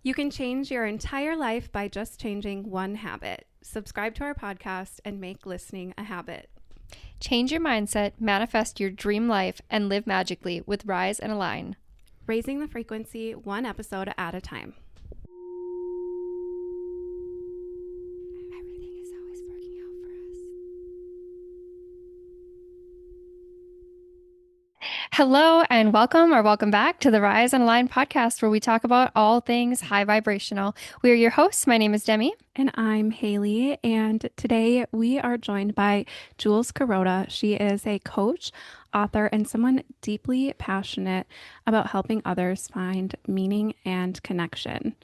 You can change your entire life by just changing one habit. Subscribe to our podcast and make listening a habit. Change your mindset, manifest your dream life, and live magically with Rise and Align. Raising the frequency one episode at a time. Everything is always working out for us. Hello and welcome back to the Rise and Align podcast, where we talk about all things high vibrational. We are your hosts. My name is Demi. And I'm Haley, and today we are joined by Jules Kuroda. She is a coach, author, and someone deeply passionate about helping others find meaning and connection.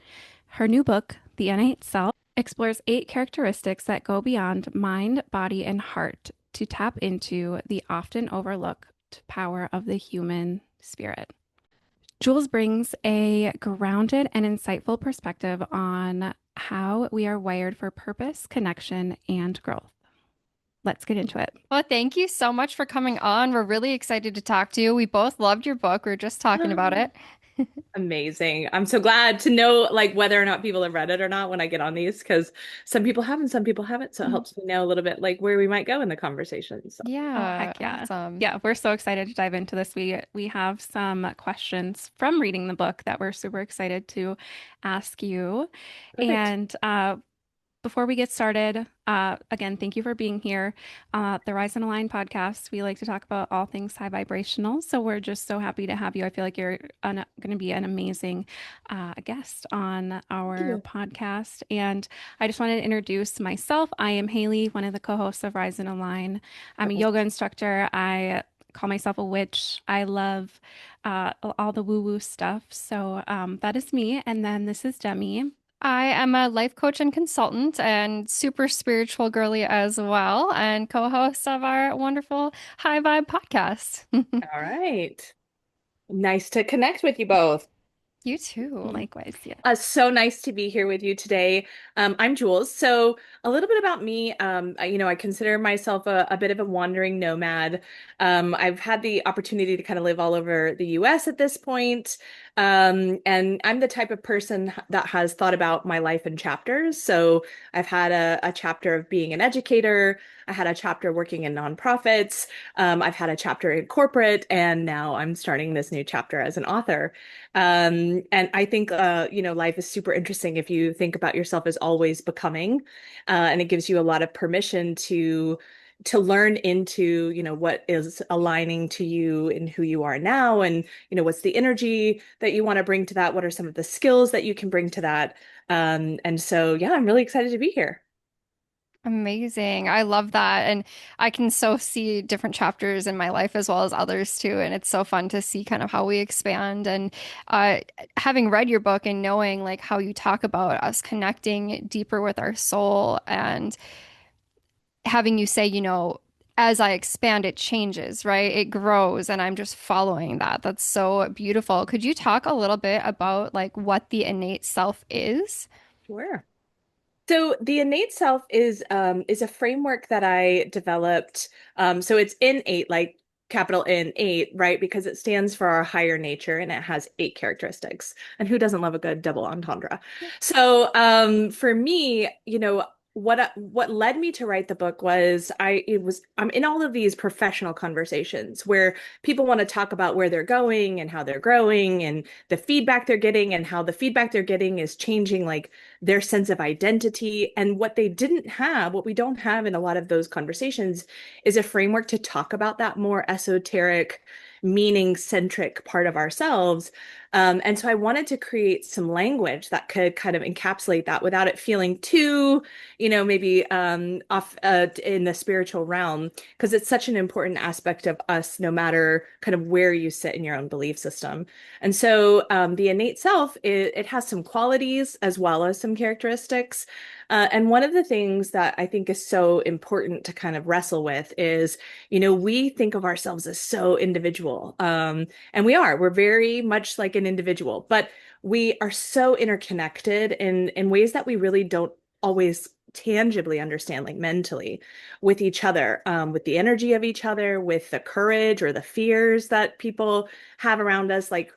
Her new book, The Innate Self, explores 8 characteristics that go beyond mind, body, and heart to tap into the often overlooked power of the human spirit. Jules brings a grounded and insightful perspective on how we are wired for purpose, connection, and growth. Let's get into it. Well, thank you so much for coming on. We're really excited to talk to you. We both loved your book. We were just talking about it. Amazing. I'm so glad to know like whether or not people have read it or not when I get on these because some people haven't, some people haven't. So it helps me know a little bit like where we might go in the conversation. So Oh, heck yeah. Awesome. Yeah, we're so excited to dive into this. We have some questions from reading the book that we're super excited to ask you. perfect. And before we get started, again, thank you for being here. The Rise and Align podcast, we like to talk about all things high vibrational. So we're just so happy to have you. I feel like you're going to be an amazing guest on our podcast. And I just wanted to introduce myself. I am Haley, one of the co-hosts of Rise and Align. I'm a yoga instructor. I call myself a witch. I love all the woo-woo stuff. So that is me. And then this is Demi. I am a life coach and consultant and super spiritual girly as well, and co-host of our wonderful High Vibe podcast. All right. Nice to connect with you both. You too. Likewise, yeah. So nice to be here with you today. I'm Jules. So a little bit about me. I consider myself a bit of a wandering nomad. I've had the opportunity to kind of live all over the US at this point. And I'm the type of person that has thought about my life in chapters. So I've had a chapter of being an educator. I had a chapter working in nonprofits. I've had a chapter in corporate, and now I'm starting this new chapter as an author. And I think, life is super interesting if you think about yourself as always becoming, and it gives you a lot of permission to learn into, what is aligning to you and who you are now, and, what's the energy that you want to bring to that? What are some of the skills that you can bring to that? And so, yeah, I'm really excited to be here. Amazing. I love that. And I can so see different chapters in my life as well as others too. And it's so fun to see kind of how we expand. And having read your book and knowing like how you talk about us connecting deeper with our soul, and having you say, as I expand, it changes, right? It grows, and I'm just following that. That's so beautiful. Could you talk a little bit about like what the innate self is? Sure. So the innate self is a framework that I developed. So it's innate, like capital N8, right? Because it stands for our higher nature and it has 8 characteristics. And who doesn't love a good double entendre? So for me, what led me to write the book was I'm in all of these professional conversations where people want to talk about where they're going and how they're growing and the feedback they're getting and how the feedback they're getting is changing like their sense of identity. And what they didn't have, what we don't have in a lot of those conversations, is a framework to talk about that more esoteric, meaning centric part of ourselves. And so I wanted to create some language that could kind of encapsulate that without it feeling too, maybe off in the spiritual realm, because it's such an important aspect of us, no matter kind of where you sit in your own belief system. And so the innate self, it has some qualities as well as some characteristics. And one of the things that I think is so important to kind of wrestle with is, we think of ourselves as so individual. And we're very much like an individual, but we are so interconnected in ways that we really don't always tangibly understand, like mentally, with each other, with the energy of each other, with the courage or the fears that people have around us. Like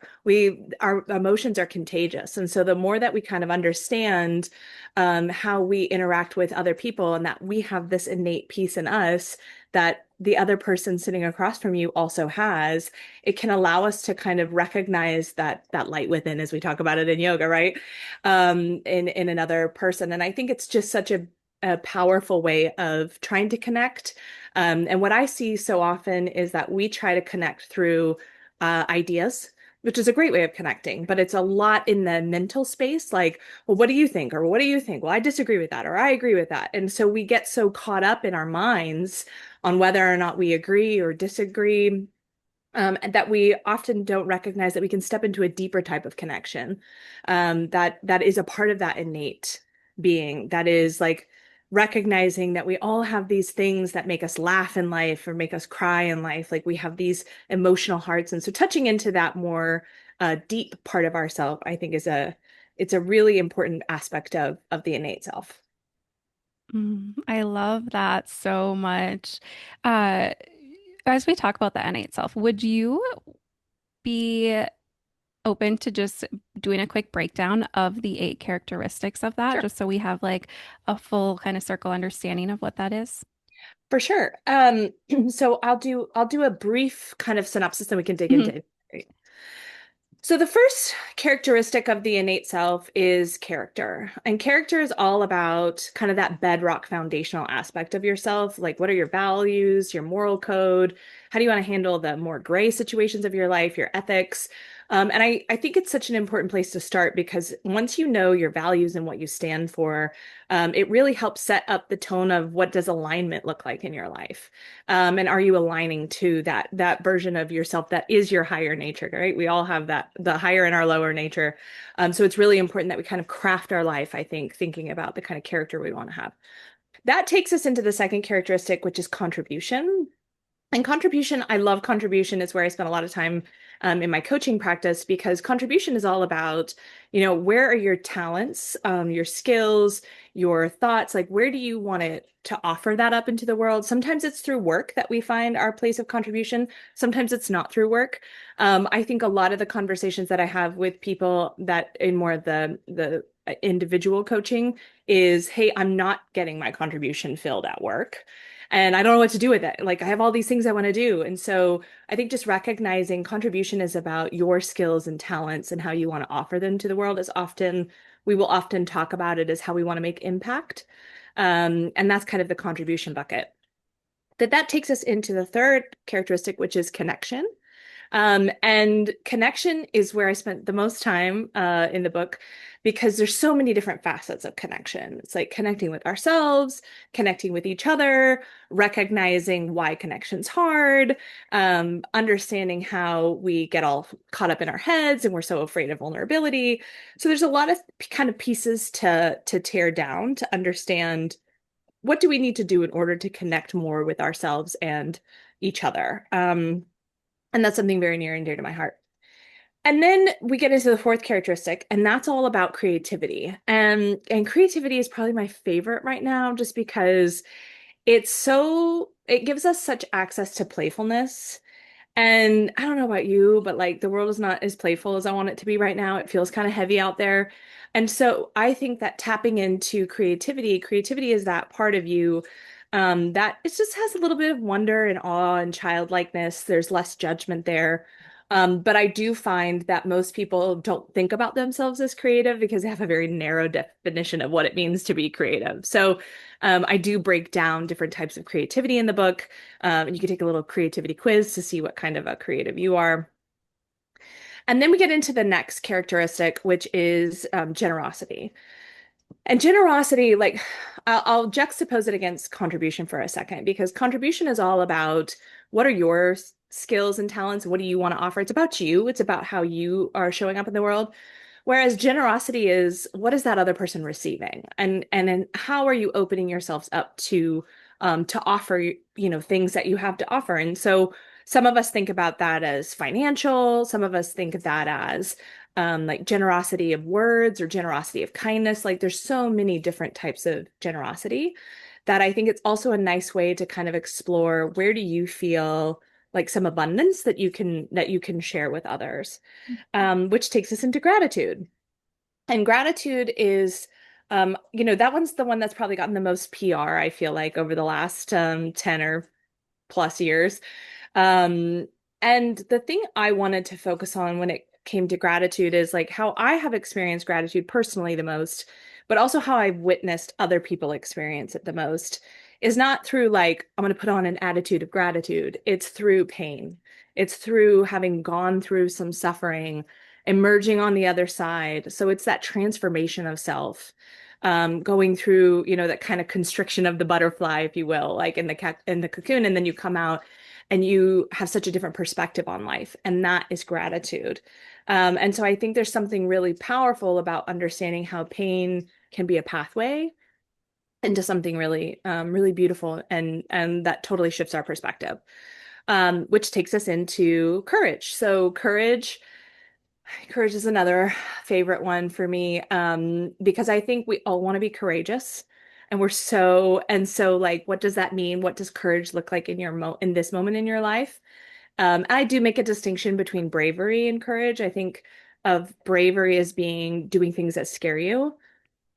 our emotions are contagious. And so the more that we kind of understand how we interact with other people and that we have this innate piece in us that the other person sitting across from you also has, it can allow us to kind of recognize that light within, as we talk about it in yoga, right? In another person. And I think it's just such a powerful way of trying to connect. And what I see so often is that we try to connect through ideas, which is a great way of connecting, but it's a lot in the mental space. Like, well, what do you think? Or what do you think? Well, I disagree with that, or I agree with that. And so we get so caught up in our minds on whether or not we agree or disagree, and that we often don't recognize that we can step into a deeper type of connection, that is a part of that innate being. That is like recognizing that we all have these things that make us laugh in life or make us cry in life. Like we have these emotional hearts, and so touching into that more deep part of ourself, I think, it's a really important aspect of the innate self. I love that so much. Uh, as we talk about the innate self, would you be open to just doing a quick breakdown of the 8 characteristics of that, Sure. just so we have like a full kind of circle understanding of what that is? For sure. So I'll do a brief kind of synopsis and we can dig Mhm. into it. So the first characteristic of the innate self is character. And character is all about kind of that bedrock foundational aspect of yourself. Like, what are your values, your moral code? How do you want to handle the more gray situations of your life, your ethics? And I think it's such an important place to start because once you know your values and what you stand for, it really helps set up the tone of what does alignment look like in your life. And are you aligning to that version of yourself that is your higher nature, right? We all have that, the higher and our lower nature. So it's really important that we kind of craft our life, I think, thinking about the kind of character we want to have. That takes us into the second characteristic, which is contribution. And contribution, I love contribution. It's where I spend a lot of time in my coaching practice because contribution is all about, where are your talents, your skills, your thoughts? Like, where do you want to offer that up into the world? Sometimes it's through work that we find our place of contribution. Sometimes it's not through work. I think a lot of the conversations that I have with people that in more of the individual coaching is, hey, I'm not getting my contribution filled at work and I don't know what to do with it. Like I have all these things I want to do. And so I think just recognizing contribution is about your skills and talents and how you want to offer them to the world is often, we will often talk about it as how we want to make impact. And that's kind of the contribution bucket. That takes us into the third characteristic, which is connection. And connection is where I spent the most time in the book because there's so many different facets of connection. It's like connecting with ourselves, connecting with each other, recognizing why connection's hard, understanding how we get all caught up in our heads and we're so afraid of vulnerability. So there's a lot of kind of pieces to tear down to understand what do we need to do in order to connect more with ourselves and each other. And that's something very near and dear to my heart. And then we get into the fourth characteristic, and that's all about creativity. And creativity is probably my favorite right now, just because it gives us such access to playfulness. And I don't know about you, but like the world is not as playful as I want it to be right now. It feels kind of heavy out there. And so I think that tapping into creativity is that part of you that it just has a little bit of wonder and awe and childlikeness. There's less judgment there. But I do find that most people don't think about themselves as creative because they have a very narrow definition of what it means to be creative. So I do break down different types of creativity in the book. And you can take a little creativity quiz to see what kind of a creative you are. And then we get into the next characteristic, which is generosity. And generosity, like I'll juxtapose it against contribution for a second, because contribution is all about what are your skills and talents? What do you want to offer? It's about you. It's about how you are showing up in the world. Whereas generosity is what is that other person receiving? And then how are you opening yourselves up to offer, things that you have to offer? And so some of us think about that as financial, some of us think of that as like generosity of words or generosity of kindness. Like there's so many different types of generosity that I think it's also a nice way to kind of explore where do you feel like some abundance that you can share with others, which takes us into gratitude. And gratitude is, that one's the one that's probably gotten the most PR, I feel like, over the last 10 or plus years. Um, and the thing I wanted to focus on when it came to gratitude is like how I have experienced gratitude personally the most, but also how I've witnessed other people experience it the most is not through like, I'm going to put on an attitude of gratitude. It's through pain. It's through having gone through some suffering, emerging on the other side. So it's that transformation of self. Going through, that kind of constriction of the butterfly, if you will, like in the cocoon, and then you come out and you have such a different perspective on life, and that is gratitude. And so I think there's something really powerful about understanding how pain can be a pathway into something really, really beautiful, and that totally shifts our perspective. Which takes us into courage. So courage is another favorite one for me, because I think we all want to be courageous. And so like, what does that mean? What does courage look like in in this moment in your life? I do make a distinction between bravery and courage. I think of bravery as being doing things that scare you.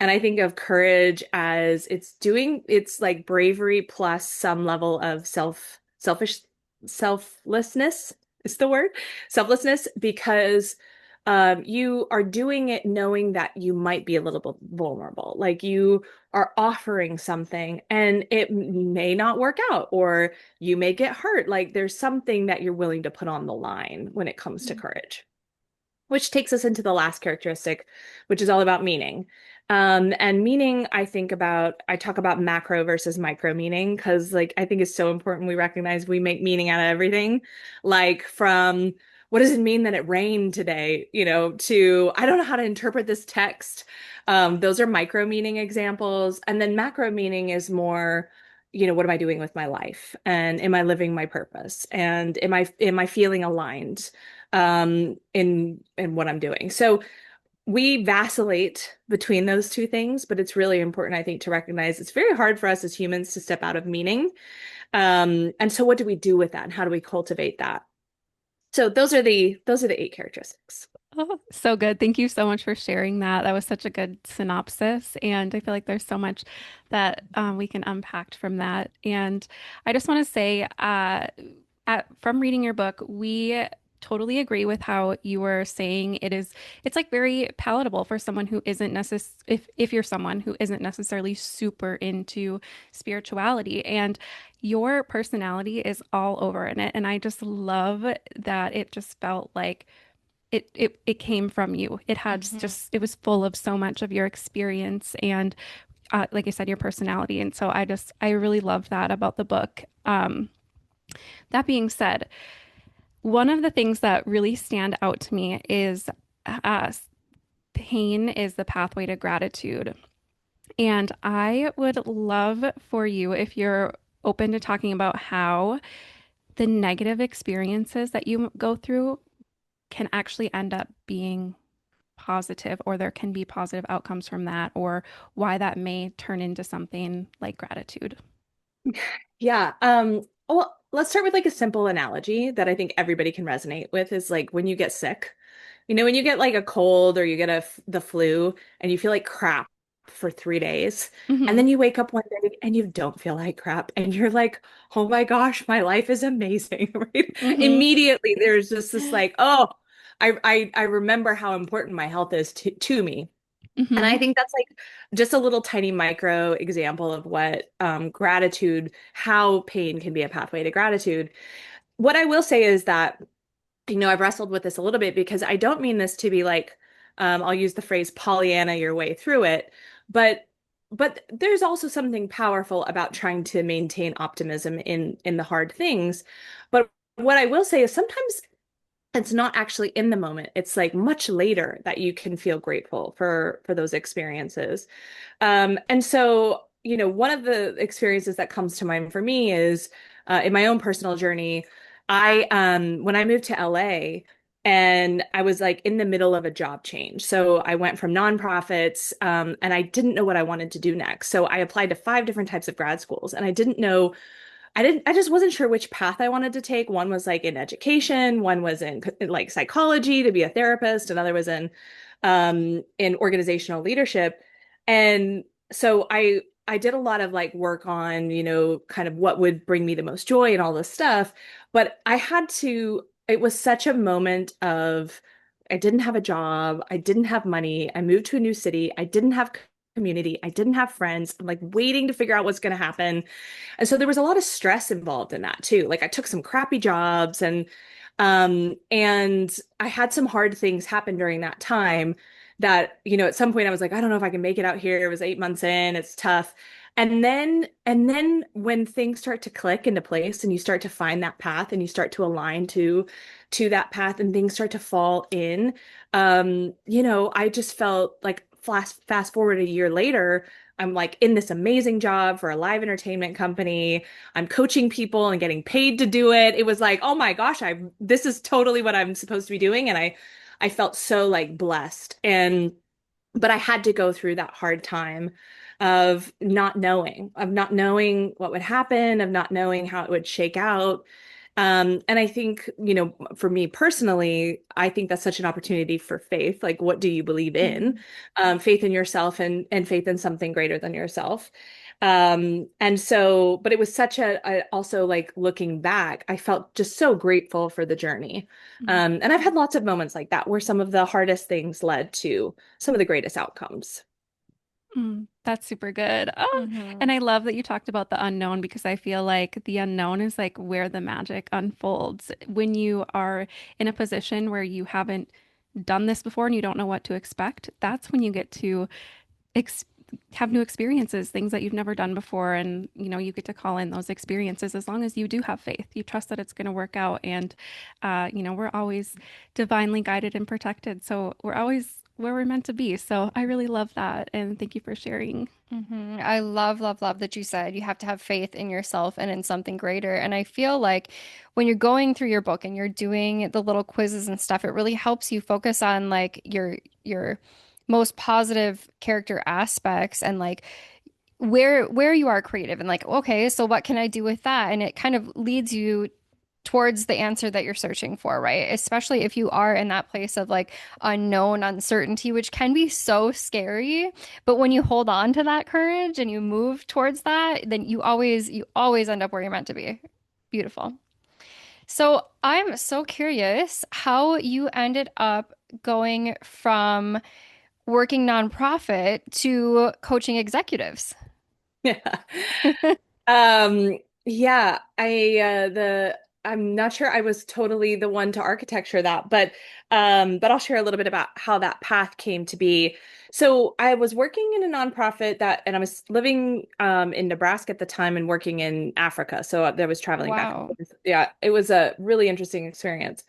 And I think of courage as it's like bravery plus some level of selflessness is the word, selflessness, because you are doing it knowing that you might be a little bit vulnerable. Like you are offering something and it may not work out, or you may get hurt. Like there's something that you're willing to put on the line when it comes to courage, which takes us into the last characteristic, which is all about meaning. And meaning, I talk about macro versus micro meaning because, like, I think it's so important we recognize we make meaning out of everything. Like, from what does it mean that it rained today, to I don't know how to interpret this text. Those are micro meaning examples. And then macro meaning is more, what am I doing with my life? And am I living my purpose? And am I feeling aligned? In what I'm doing. So we vacillate between those two things, but it's really important, I think, to recognize it's very hard for us as humans to step out of meaning. And so what do we do with that and how do we cultivate that? So those are the eight characteristics. Oh, so good. Thank you so much for sharing that. That was such a good synopsis. And I feel like there's so much that we can unpack from that. And I just want to say, from reading your book, we totally agree with how you were saying it's like very palatable for someone who isn't if you're someone who isn't necessarily super into spirituality. And your personality is all over in it. And I just love that it just felt like it came from you. It had Mhm. just it was full of so much of your experience and like I said, your personality. And so I really love that about the book. That being said, one of the things that really stand out to me is uh, pain is the pathway to gratitude. And I would love for you, if you're open to talking about how the negative experiences that you go through can actually end up being positive, or there can be positive outcomes from that, or why that may turn into something like gratitude. Yeah. Well, let's start with like a simple analogy that I think everybody can resonate with is like when you get sick. When you get like a cold or you get the flu and you feel like crap for 3 days, and Hmm. then you wake up one day and you don't feel like crap, and you're like, oh my gosh, my life is amazing, right? Hmm. Immediately, there's just this like, oh, I remember how important my health is to me. And I Hmm. think that's like just a little tiny micro example of what gratitude, how pain can be a pathway to gratitude. What I will say is that I've wrestled with this a little bit because I don't mean this to be like, I'll use the phrase Pollyanna your way through it, but there's also something powerful about trying to maintain optimism in the hard things. But what I will say is sometimes it's not actually in the moment. It's like much later that you can feel grateful for those experiences. And so, one of the experiences that comes to mind for me is in my own personal journey, when I moved to LA. And I was like in the middle of a job change. So I went from nonprofits, and I didn't know what I wanted to do next. So I applied to 5 different types of grad schools, and I just wasn't sure which path I wanted to take. One was like in education, one was in like psychology to be a therapist, another was in organizational leadership. And so I did a lot of like work on, kind of what would bring me the most joy and all this stuff. But it was such a moment of I didn't have a job, I didn't have money, I moved to a new city, I didn't have community, I didn't have friends. I'm like waiting to figure out what's going to happen. And so there was a lot of stress involved in that too. Like I took some crappy jobs and I had some hard things happen during that time that, at some point I was like, I don't know if I can make it out here. It was 8 months in, it's tough. And then when things start to click into place and you start to find that path and you start to align to that path and things start to fall in, I just felt like fast forward a year later, I'm like in this amazing job for a live entertainment company. I'm coaching people and getting paid to do it. It was like, oh my gosh, this is totally what I'm supposed to be doing. And I felt so like blessed. But I had to go through that hard time of not knowing what would happen, of not knowing how it would shake out. And I think, for me personally, I think that's such an opportunity for faith. Like, what do you believe in? Mhm. Faith in yourself and faith in something greater than yourself. But it was also like looking back, I felt just so grateful for the journey. Mm. And I've had lots of moments like that where some of the hardest things led to some of the greatest outcomes. That's super good. Oh, and Mhm. I love that you talked about the unknown because I feel like the unknown is like where the magic unfolds. When you are in a position where you haven't done this before and you don't know what to expect, that's when you get to ex have new experiences, things that you've never done before. And, you get to call in those experiences as long as you do have faith. You trust that it's going to work out. And, we're always divinely guided and protected. So we're always where we're meant to be. So I really love that. And thank you for sharing. I love, love, love that you said you have to have faith in yourself and in something greater. And I feel like when you're going through your book and you're doing the little quizzes and stuff, it really helps you focus on like your most positive character aspects and like where you are creative and like, okay, so what can I do with that? And it kind of leads you towards the answer that you're searching for, right? Especially if you are in that place of like unknown uncertainty, which can be so scary. But when you hold on to that courage and you move towards that, then you always end up where you're meant to be. Beautiful. So I'm so curious how you ended up going from working nonprofit to coaching executives. Yeah. Yeah, I'm not sure I was totally the one to architecture that, but I'll share a little bit about how that path came to be. So I was working in a nonprofit and I was living in Nebraska at the time and working in Africa. So there was traveling back and Wow. forth. Yeah, it was a really interesting experience.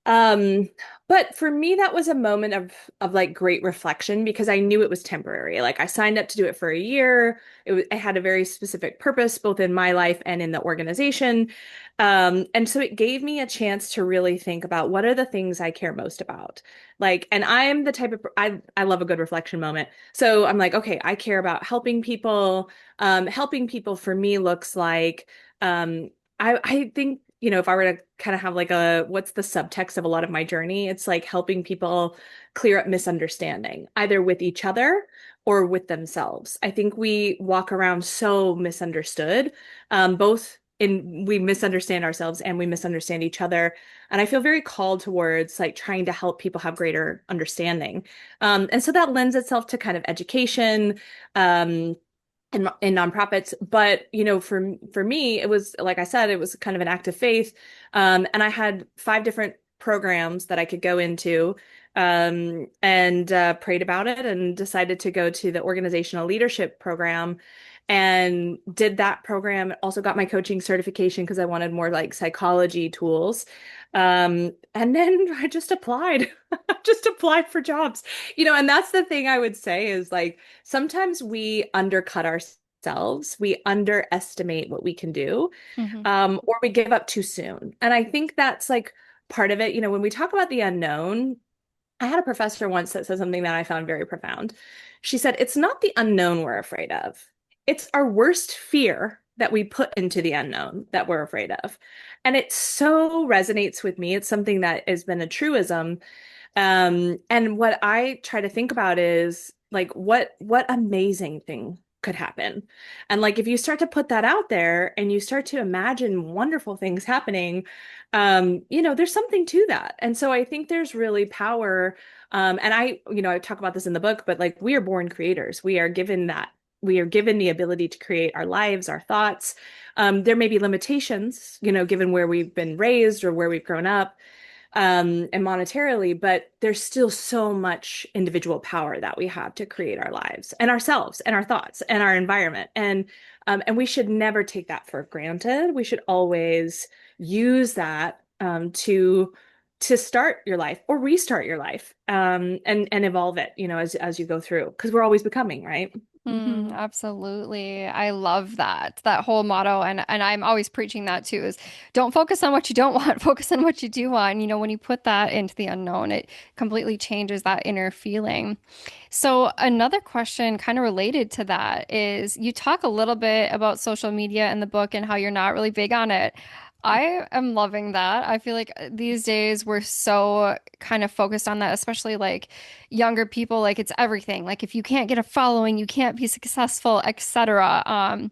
Um, but for me, that was a moment of like great reflection because I knew it was temporary. Like I signed up to do it for a year. It had a very specific purpose, both in my life and in the organization. And so it gave me a chance to really think about what are the things I care most about. Like, and I am the type of I love a good reflection moment. So I'm like, okay, I care about helping people. Helping people for me looks like I think, if I were to kind of have like what's the subtext of a lot of my journey, it's like helping people clear up misunderstanding, either with each other or with themselves. I think we walk around so misunderstood, we misunderstand ourselves and we misunderstand each other. And I feel very called towards like trying to help people have greater understanding. And so that lends itself to kind of education, um, in nonprofits. But for me, it was like I said, it was kind of an act of faith. And I had 5 different programs that I could go into, and prayed about it and decided to go to the organizational leadership program and did that program. Also got my coaching certification because I wanted more like psychology tools. And then I just applied, just applied for jobs, and that's the thing I would say is like, sometimes we undercut ourselves, we underestimate what we can do, Hmm. or we give up too soon. And I think that's like part of it. When we talk about the unknown, I had a professor once that said something that I found very profound. She said, it's not the unknown we're afraid of, it's our worst fear that we put into the unknown that we're afraid of. And it so resonates with me. It's something that has been a truism. And what I try to think about is like what amazing thing could happen. And like if you start to put that out there and you start to imagine wonderful things happening, there's something to that. And so I think there's really power. And I talk about this in the book, but like we are born creators. We are given that. We are given the ability to create our lives, our thoughts. There may be limitations, given where we've been raised or where we've grown up and monetarily, but there's still so much individual power that we have to create our lives and ourselves and our thoughts and our environment. And we should never take that for granted. We should always use that to start your life or restart your life and evolve it, as you go through, because we're always becoming, right? Hmm. Absolutely. I love that whole motto. And I'm always preaching that too is don't focus on what you don't want, focus on what you do want. And, when you put that into the unknown, it completely changes that inner feeling. So another question kind of related to that is you talk a little bit about social media in the book and how you're not really big on it. I am loving that. I feel like these days we're so kind of focused on that, especially like younger people, like it's everything. Like if you can't get a following, you can't be successful, etc.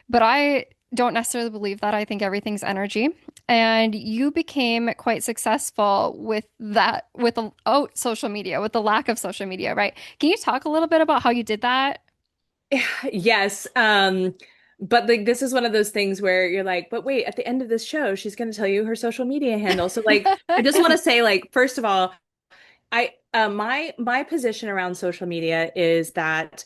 But I don't necessarily believe that. I think everything's energy. And you became quite successful with that, with social media, with the lack of social media, right? Can you talk a little bit about how you did that? Yes. But like this is one of those things where you're like, but wait, at the end of this show, she's going to tell you her social media handle. So like, I just want to say, like, first of all, my position around social media is that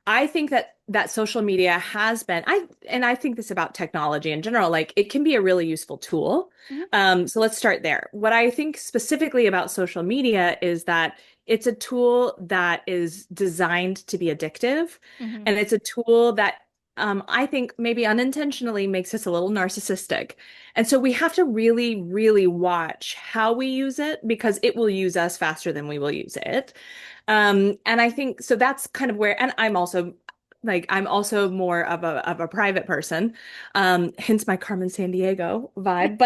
I think that social media has been I think this about technology in general, like it can be a really useful tool. Mhm, So let's start there. What I think specifically about social media is that it's a tool that is designed to be addictive, mhm, and it's a tool that I think maybe unintentionally makes us a little narcissistic. And so we have to really, really watch how we use it because it will use us faster than we will use it. And I think so that's kind of where, and I'm also more of a private person, hence my Carmen Sandiego vibe.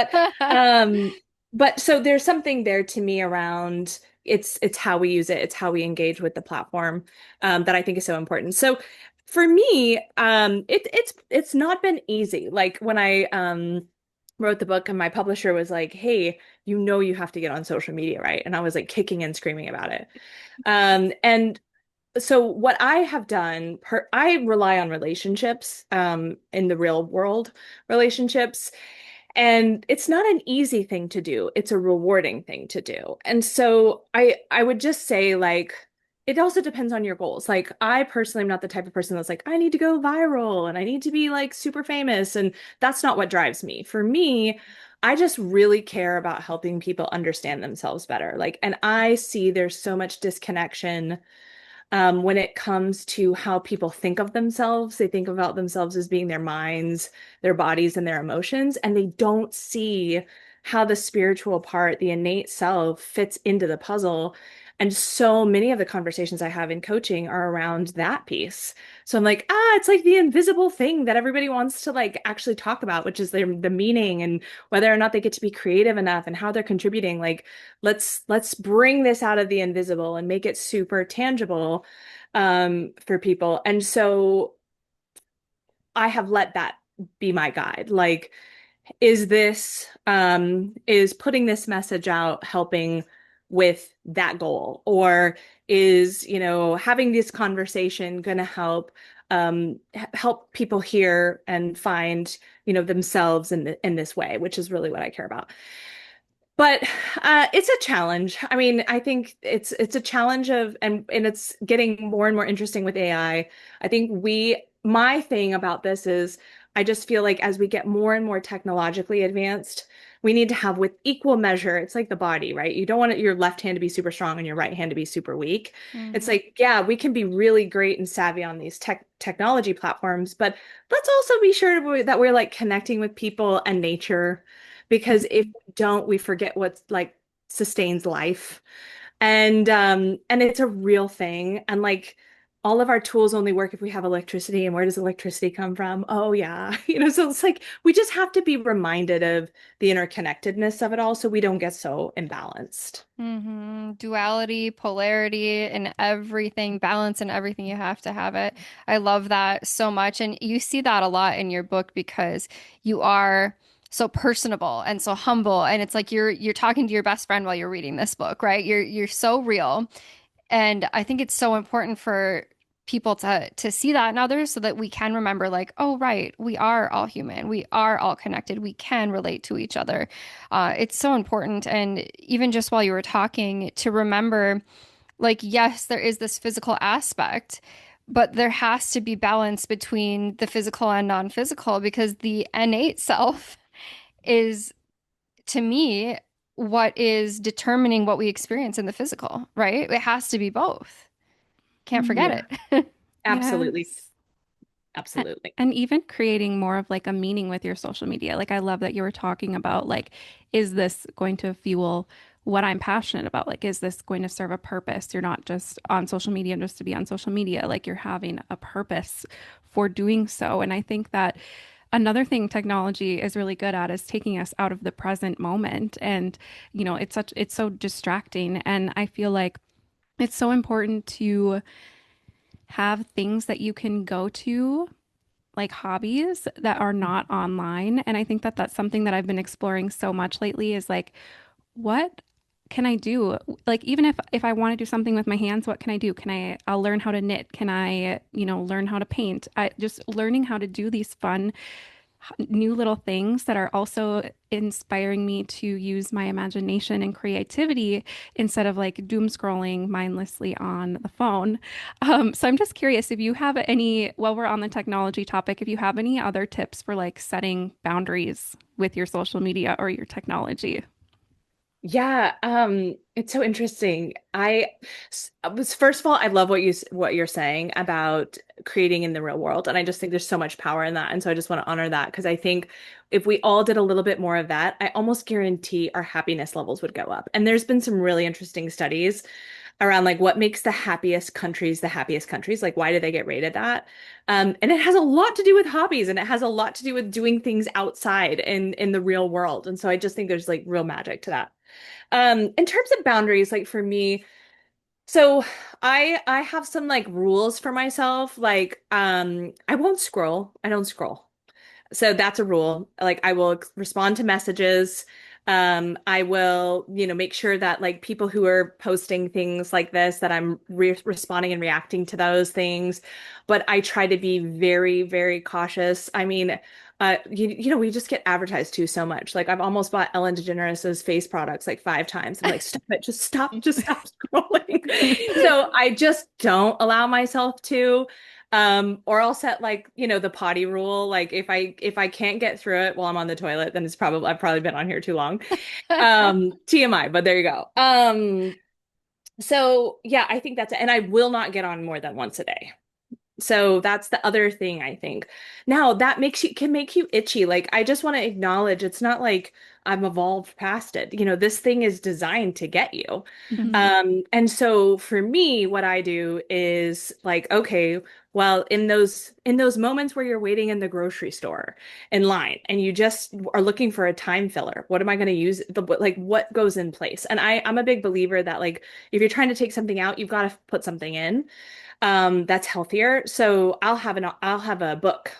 But so there's something there to me around it's how we use it, it's how we engage with the platform, that I think is so important. So for me, it's not been easy. Like when I wrote the book and my publisher was like, "Hey, you have to get on social media, right?" And I was like kicking and screaming about it. And so what I have done, I rely on relationships, in the real world relationships, and it's not an easy thing to do. It's a rewarding thing to do. And so I would just say like it also depends on your goals. Like I personally am not the type of person that's like I need to go viral and I need to be like super famous, and that's not what drives me. For me, I just really care about helping people understand themselves better. Like, and I see there's so much disconnection when it comes to how people think of themselves. They think about themselves as being their minds, their bodies, and their emotions, and they don't see how the spiritual part, the innate self, fits into the puzzle. And so many of the conversations I have in coaching are around that piece. So I'm like, it's like the invisible thing that everybody wants to like actually talk about, which is the meaning and whether or not they get to be creative enough and how they're contributing. Like, let's bring this out of the invisible and make it super tangible for people. And so I have let that be my guide. Like, is putting this message out helping with that goal? Or is, having this conversation going to help people hear and find, themselves in this way, which is really what I care about. But it's a challenge. I mean, I think it's a challenge and it's getting more and more interesting with AI. I think my thing about this is I just feel like as we get more and more technologically advanced, we need to have with equal measure. It's like the body, right? You don't want your left hand to be super strong and your right hand to be super weak. It's mhm. like, yeah, we can be really great and savvy on these technology platforms, but let's also be sure that we're like connecting with people and nature because if Mhm. we don't, we forget what like sustains life. And it's a real thing. And like all of our tools only work if we have electricity. And where does electricity come from? Oh yeah. So it's like we just have to be reminded of the interconnectedness of it all so we don't get so imbalanced. Duality, polarity, and everything, balance and everything. You have to have it. I love that so much. And you see that a lot in your book because you are so personable and so humble. And it's like you're talking to your best friend while you're reading this book, right? You're so real. And I think it's so important for people to see that in others so that we can remember like, oh, right, we are all human. We are all connected. We can relate to each other. It's so important. And even just while you were talking, to remember, like, yes, there is this physical aspect, but there has to be balance between the physical and non-physical because the innate self is, to me, what is determining what we experience in the physical, right? It has to be both. Can't Mhm. Yeah, forget it. absolutely. Yes. A- Absolutely. And even creating more of like a meaning with your social media. Like I love that you were talking about like, is this going to fuel what I'm passionate about? Like, is this going to serve a purpose? You're not just on social media just to be on social media. Like you're having a purpose for doing so. And I think that another thing technology is really good at is taking us out of the present moment. And, it's so distracting. And I feel like it's so important to have things that you can go to like hobbies that are not online. And I think that that's something that I've been exploring so much lately is like, what can I do? Like, even if I want to do something with my hands, what can I do? I'll learn how to knit. Can I, learn how to paint? I just learning how to do these fun new little things that are also inspiring me to use my imagination and creativity instead of like doom scrolling mindlessly on the phone. So I'm just curious if you have any, while we're on the technology topic, if you have any other tips for like setting boundaries with your social media or your technology. Yeah, it's so interesting. I was first of all, I love what you're saying about creating in the real world, and I just think there's so much power in that, and so I just want to honor that because I think if we all did a little bit more of that, I almost guarantee our happiness levels would go up. And there's been some really interesting studies around like what makes the happiest countries, like why do they get rated that? And it has a lot to do with hobbies, and it has a lot to do with doing things outside in the real world, and so I just think there's like real magic to that. In terms of boundaries, like for me, so I have some like rules for myself. Like I won't scroll. I don't scroll. So that's a rule. Like I will respond to messages. I will, make sure that like people who are posting things like this, that I'm re responding and reacting to those things. But I try to be very, very cautious. I mean, we just get advertised to so much. Like I've almost bought Ellen DeGeneres's face products like 5 times. I'm like, stop it, just stop scrolling. So I just don't allow myself to. Or I'll set like, the potty rule. Like if I can't get through it while I'm on the toilet, then I've probably been on here too long. TMI, but there you go. So yeah, I think that's it. And I will not get on more than once a day. So that's the other thing I think. Now that can make you itchy. Like I just want to acknowledge it's not like I'm evolved past it. This thing is designed to get you. Mhm. And so for me, what I do is like, okay, well, in those moments where you're waiting in the grocery store in line and you just are looking for a time filler, what am I going to use? Like what goes in place? And I'm a big believer that like if you're trying to take something out, you've got to put something in that's healthier. So I'll have a book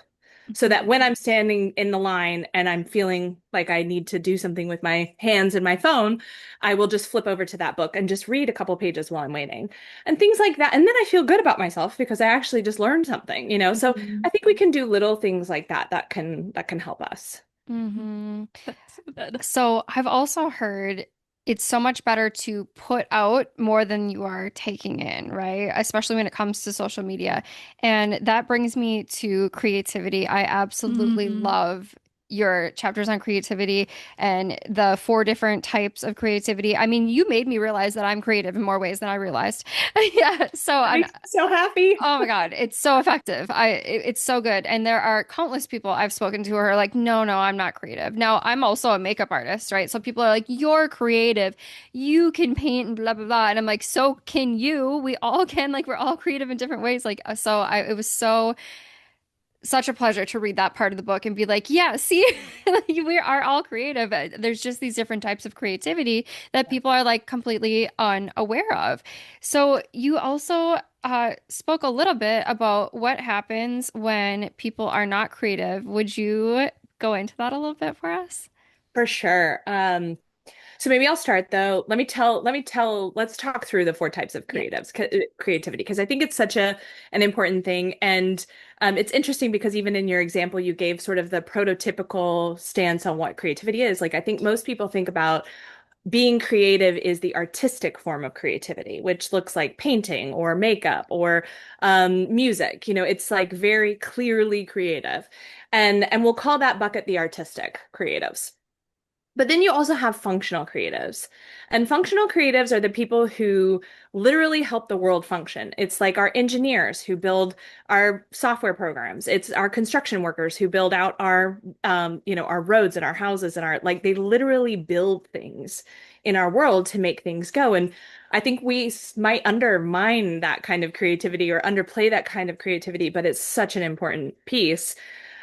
so Mhm. that when I'm standing in the line and I'm feeling like I need to do something with my hands and my phone, I will just flip over to that book and just read a couple pages while I'm waiting and things like that. And then I feel good about myself because I actually just learned something. So Mhm. I think we can do little things like that that can help us. hmm That's so good. So I've also heard it's so much better to put out more than you are taking in, right? Especially when it comes to social media. And that brings me to creativity. I absolutely Mhm. love your chapters on creativity and the four different types of creativity. I mean, you made me realize that I'm creative in more ways than I realized. Yeah. So, That and makes me so happy. oh my God, it's so effective. It's so good. And there are countless people I've spoken to who are like, no, no, I'm not creative. Now, I'm also a makeup artist, right? So people are like, you're creative. You can paint and blah, blah, blah. And I'm like, so can you. We all can. Like, we're all creative in different ways. Like, it was such a pleasure to read that part of the book and be like, yeah, see, like, we are all creative. There's just these different types of creativity that people are like completely unaware of. So you also spoke a little bit about what happens when people are not creative. Would you go into that a little bit for us? For sure. So maybe I'll start though. Let's talk through the four types of Yeah. creativity, because I think it's such an important thing. And it's interesting because even in your example, you gave sort of the prototypical stance on what creativity is. Like, I think most people think about being creative is the artistic form of creativity, which looks like painting or makeup or music. It's like very clearly creative. And we'll call that bucket the artistic creatives. But then you also have functional creatives. And functional creatives are the people who literally help the world function. It's like our engineers who build our software programs. It's our construction workers who build out our roads and our houses and like they literally build things in our world to make things go. And I think we might undermine that kind of creativity or underplay that kind of creativity, but it's such an important piece.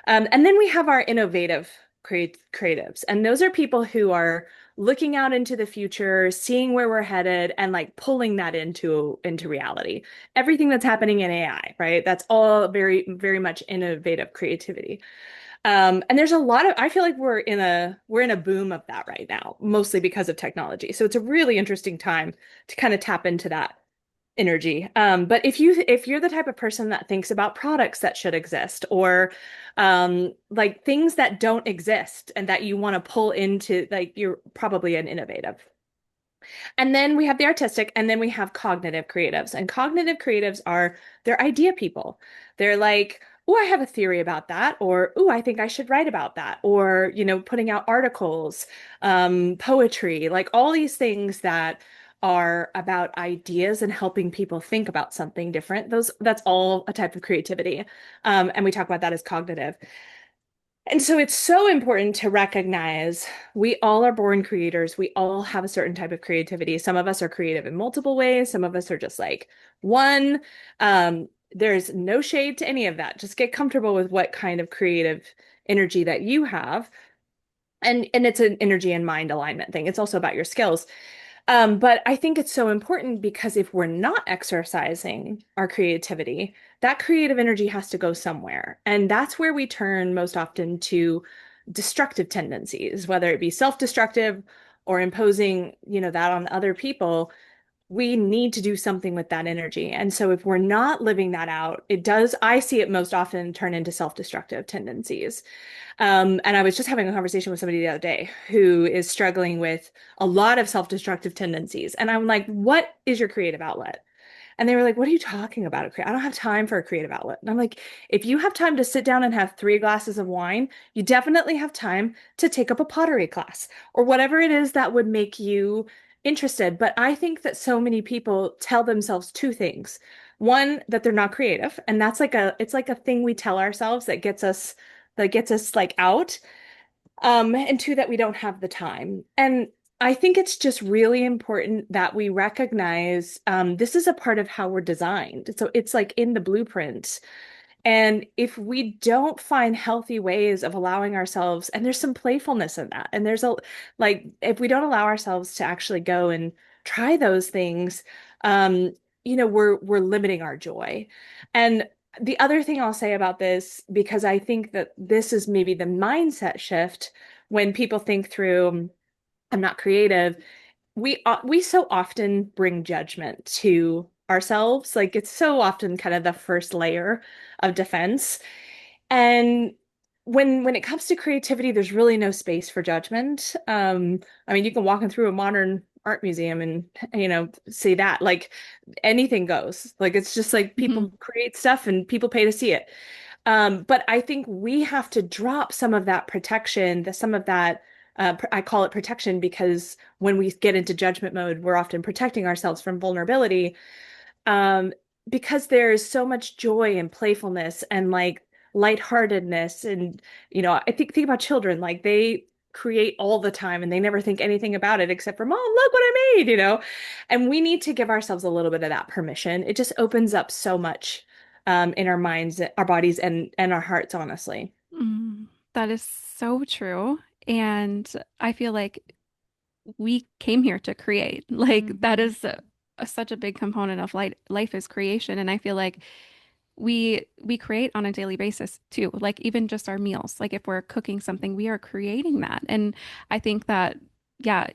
And then we have our innovative creatives, and those are people who are looking out into the future, seeing where we're headed, and like pulling that into reality. Everything that's happening in AI, right? That's all very, very much innovative creativity. And there's a lot of, I feel like we're in a boom of that right now, mostly because of technology. So it's a really interesting time to kind of tap into that energy. But if you're the type of person that thinks about products that should exist or like things that don't exist and that you want to pull into, like you're probably an innovative. And then we have the artistic, and then we have cognitive creatives. And cognitive creatives are they're idea people. They're like, oh, I have a theory about that, or oh, I think I should write about that, or putting out articles, poetry, like all these things that are about ideas and helping people think about something different. That's all a type of creativity. And we talk about that as cognitive. And so it's so important to recognize we all are born creators. We all have a certain type of creativity. Some of us are creative in multiple ways. Some of us are just like one. There's no shade to any of that. Just get comfortable with what kind of creative energy that you have. And it's an energy and mind alignment thing. It's also about your skills. But I think it's so important because if we're not exercising our creativity, that creative energy has to go somewhere. And that's where we turn most often to destructive tendencies, whether it be self-destructive or imposing, that on other people. We need to do something with that energy. And so if we're not living that out, I see it most often turn into self-destructive tendencies. And I was just having a conversation with somebody the other day who is struggling with a lot of self-destructive tendencies. And I'm like, what is your creative outlet? And they were like, what are you talking about? I don't have time for a creative outlet. And I'm like, if you have time to sit down and have 3 glasses of wine, you definitely have time to take up a pottery class or whatever it is that would make you interested. But I think that so many people tell themselves two things. One, that they're not creative. And it's like a thing we tell ourselves that gets us like out. And two, that we don't have the time. And I think it's just really important that we recognize this is a part of how we're designed. So it's like in the blueprint. And if we don't find healthy ways of allowing ourselves, and there's some playfulness in that, and if we don't allow ourselves to actually go and try those things, um, we're limiting our joy. And the other thing I'll say about this, because I think that this is maybe the mindset shift when people think through, I'm not creative, we so often bring judgment to ourselves. Like it's so often kind of the first layer of defense. And when it comes to creativity, there's really no space for judgment. I mean, you can walk in through a modern art museum and see that like anything goes. Like it's just like Mhm. people create stuff and people pay to see it. But I think we have to drop some of that protection, some of that, I call it protection because when we get into judgment mode, we're often protecting ourselves from vulnerability. Um, because there is so much joy and playfulness and like lightheartedness. And, I think about children, like they create all the time and they never think anything about it except for, Mom, look what I made. And we need to give ourselves a little bit of that permission. It just opens up so much in our minds, our bodies, and our hearts, honestly. That is so true. And I feel like we came here to create. Like that Mhm. is such a big component of life is creation. And I feel like we create on a daily basis too. Like even just our meals. Like if we're cooking something, we are creating that. And I think that, yeah,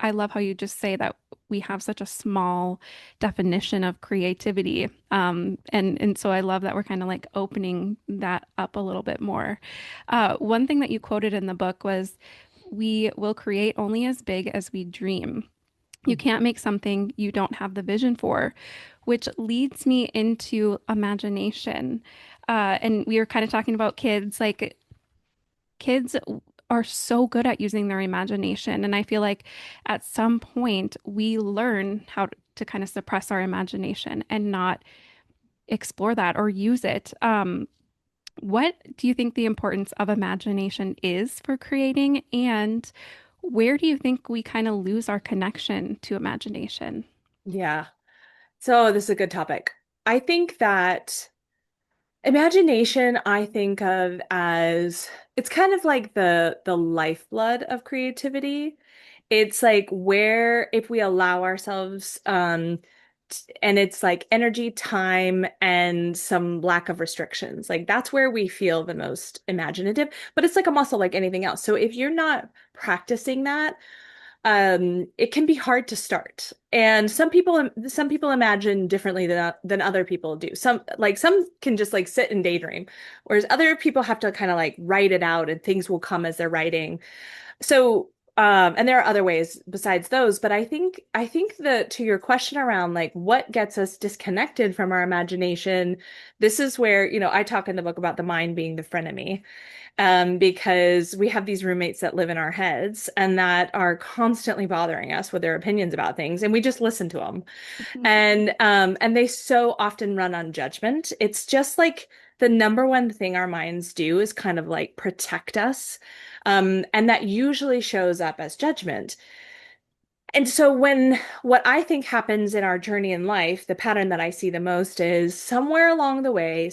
I love how you just say that we have such a small definition of creativity. And so I love that we're kind of like opening that up a little bit more. One thing that you quoted in the book was, we will create only as big as we dream. You can't make something you don't have the vision for, which leads me into imagination. And we were kind of talking about kids, like kids are so good at using their imagination. And I feel like at some point we learn how to kind of suppress our imagination and not explore that or use it. What do you think the importance of imagination is for creating? And where do you think we kind of lose our connection to imagination? Yeah. So this is a good topic. I think that imagination, I think of as it's kind of like the lifeblood of creativity. It's like where if we allow ourselves and it's like energy, time, and some lack of restrictions. Like that's where we feel the most imaginative, but it's like a muscle like anything else. So if you're not practicing that, it can be hard to start. And some people imagine differently than other people do. Some can just like sit and daydream, whereas other people have to kind of like write it out and things will come as they're writing. So, and there are other ways besides those, but I think that to your question around like what gets us disconnected from our imagination, this is where, I talk in the book about the mind being the frenemy, because we have these roommates that live in our heads and that are constantly bothering us with their opinions about things, and we just listen to them. And they so often run on judgment. It's just like the number one thing our minds do is kind of like protect us. And that usually shows up as judgment. And so when what I think happens in our journey in life, the pattern that I see the most is somewhere along the way,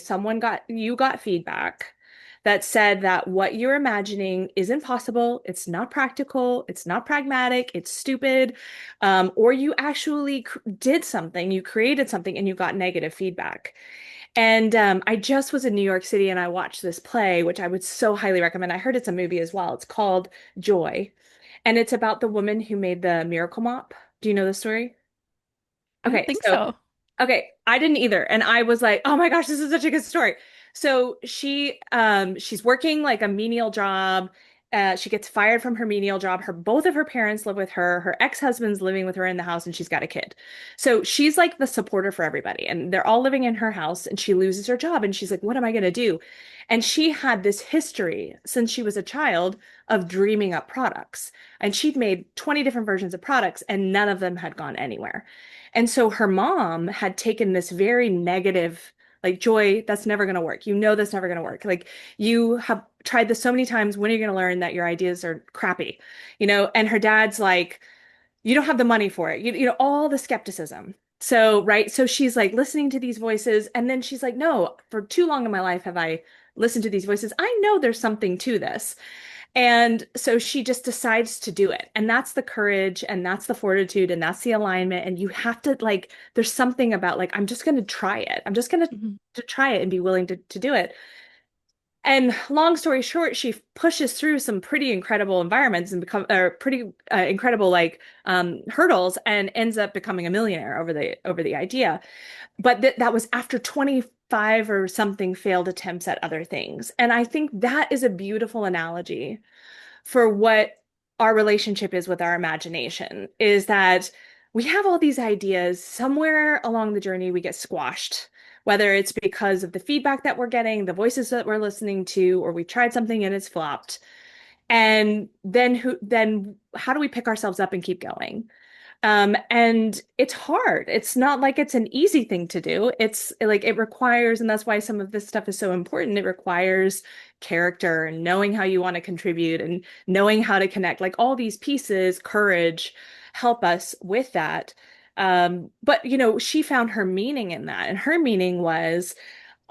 you got feedback that said that what you're imagining isn't possible, it's not practical, it's not pragmatic, it's stupid, or you actually did something, you created something, and you got negative feedback. And I just was in New York City and I watched this play, which I would so highly recommend. I heard it's a movie as well. It's called Joy. And it's about the woman who made the Miracle Mop. Do you know the story? I don't Okay, think so so. okay, I didn't either. And I was like, "Oh my gosh, this is such a good story." So she's working like a menial job. She gets fired from her menial job. Both of her parents live with her. Her ex-husband's living with her in the house and she's got a kid. So she's like the supporter for everybody. And they're all living in her house and she loses her job and she's like, "What am I going to do?" And she had this history since she was a child of dreaming up products. And she'd made 20 different versions of products and none of them had gone anywhere. And so her mom had taken this very negative, like, Joy, that's never going to work. You know, that's never going to work. Like, you have tried this so many times. When are you going to learn that your ideas are crappy? And her dad's like, you don't have the money for it. All the skepticism. So, right. So she's like listening to these voices. And then she's like, no, for too long in my life have I listened to these voices. I know there's something to this. And so she just decides to do it. And that's the courage and that's the fortitude and that's the alignment. And you have to like, there's something about like, I'm just going to try it. I'm just going Mhm. to try it and be willing to do it. And long story short, she pushes through some pretty incredible environments and become pretty incredible like hurdles and ends up becoming a millionaire over the idea. But that was after 25 or something failed attempts at other things. And I think that is a beautiful analogy for what our relationship is with our imagination, is that we have all these ideas. Somewhere along the journey we get squashed, whether it's because of the feedback that we're getting, the voices that we're listening to, or we tried something and it's flopped. And then how do we pick ourselves up and keep going? And it's hard. It's not like it's an easy thing to do. It's like it requires, and that's why some of this stuff is so important. It requires character and knowing how you want to contribute and knowing how to connect. Like all these pieces, courage, help us with that. But she found her meaning in that, and her meaning was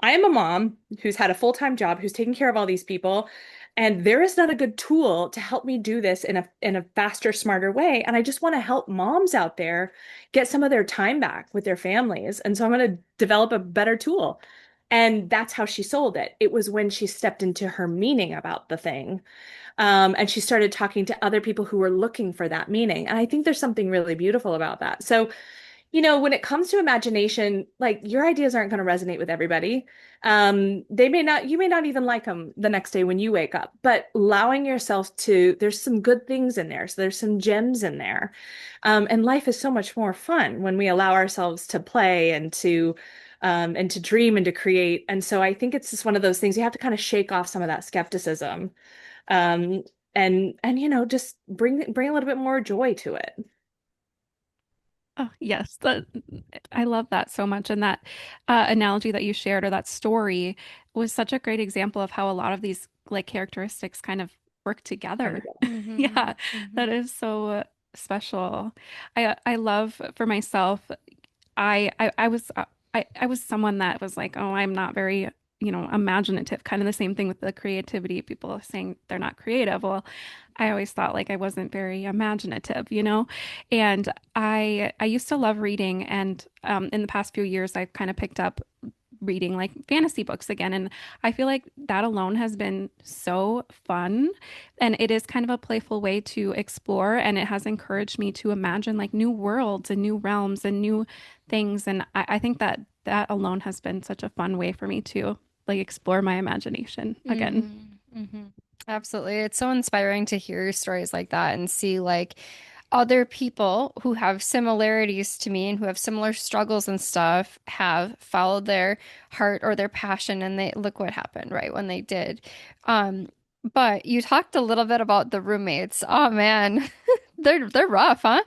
I am a mom who's had a full-time job, who's taking care of all these people, and there is not a good tool to help me do this in a faster, smarter way. And I just want to help moms out there get some of their time back with their families. And so I'm going to develop a better tool. And that's how she sold it. It was when she stepped into her meaning about the thing. And she started talking to other people who were looking for that meaning. And I think there's something really beautiful about that. So when it comes to imagination, like your ideas aren't going to resonate with everybody. You may not even like them the next day when you wake up, but allowing yourself there's some good things in there. So there's some gems in there. And life is so much more fun when we allow ourselves to play and to dream and to create. And so I think it's just one of those things you have to kind of shake off some of that skepticism. Um, and just bring a little bit more joy to it. Oh, yes. I love that so much. And that analogy that you shared or that story was such a great example of how a lot of these like characteristics kind of work Come together. together. Yeah, Hmm. that Hmm. is so special. I love for myself, I was someone that was like, oh, I'm not very, imaginative, kind of the same thing with the creativity, people saying they're not creative. Well, I always thought like I wasn't very imaginative. And I used to love reading, and in the past few years, I've kind of picked up reading like fantasy books again. And I feel like that alone has been so fun. And it is kind of a playful way to explore. And it has encouraged me to imagine like new worlds and new realms and new things. And I think that that alone has been such a fun way for me to like explore my imagination again. Hmm. Hmm. Absolutely. It's so inspiring to hear stories like that and see like other people who have similarities to me and who have similar struggles and stuff have followed their heart or their passion and they look what happened, right, when they did. Um, but you talked a little bit about the roommates. Oh man, they're rough, huh?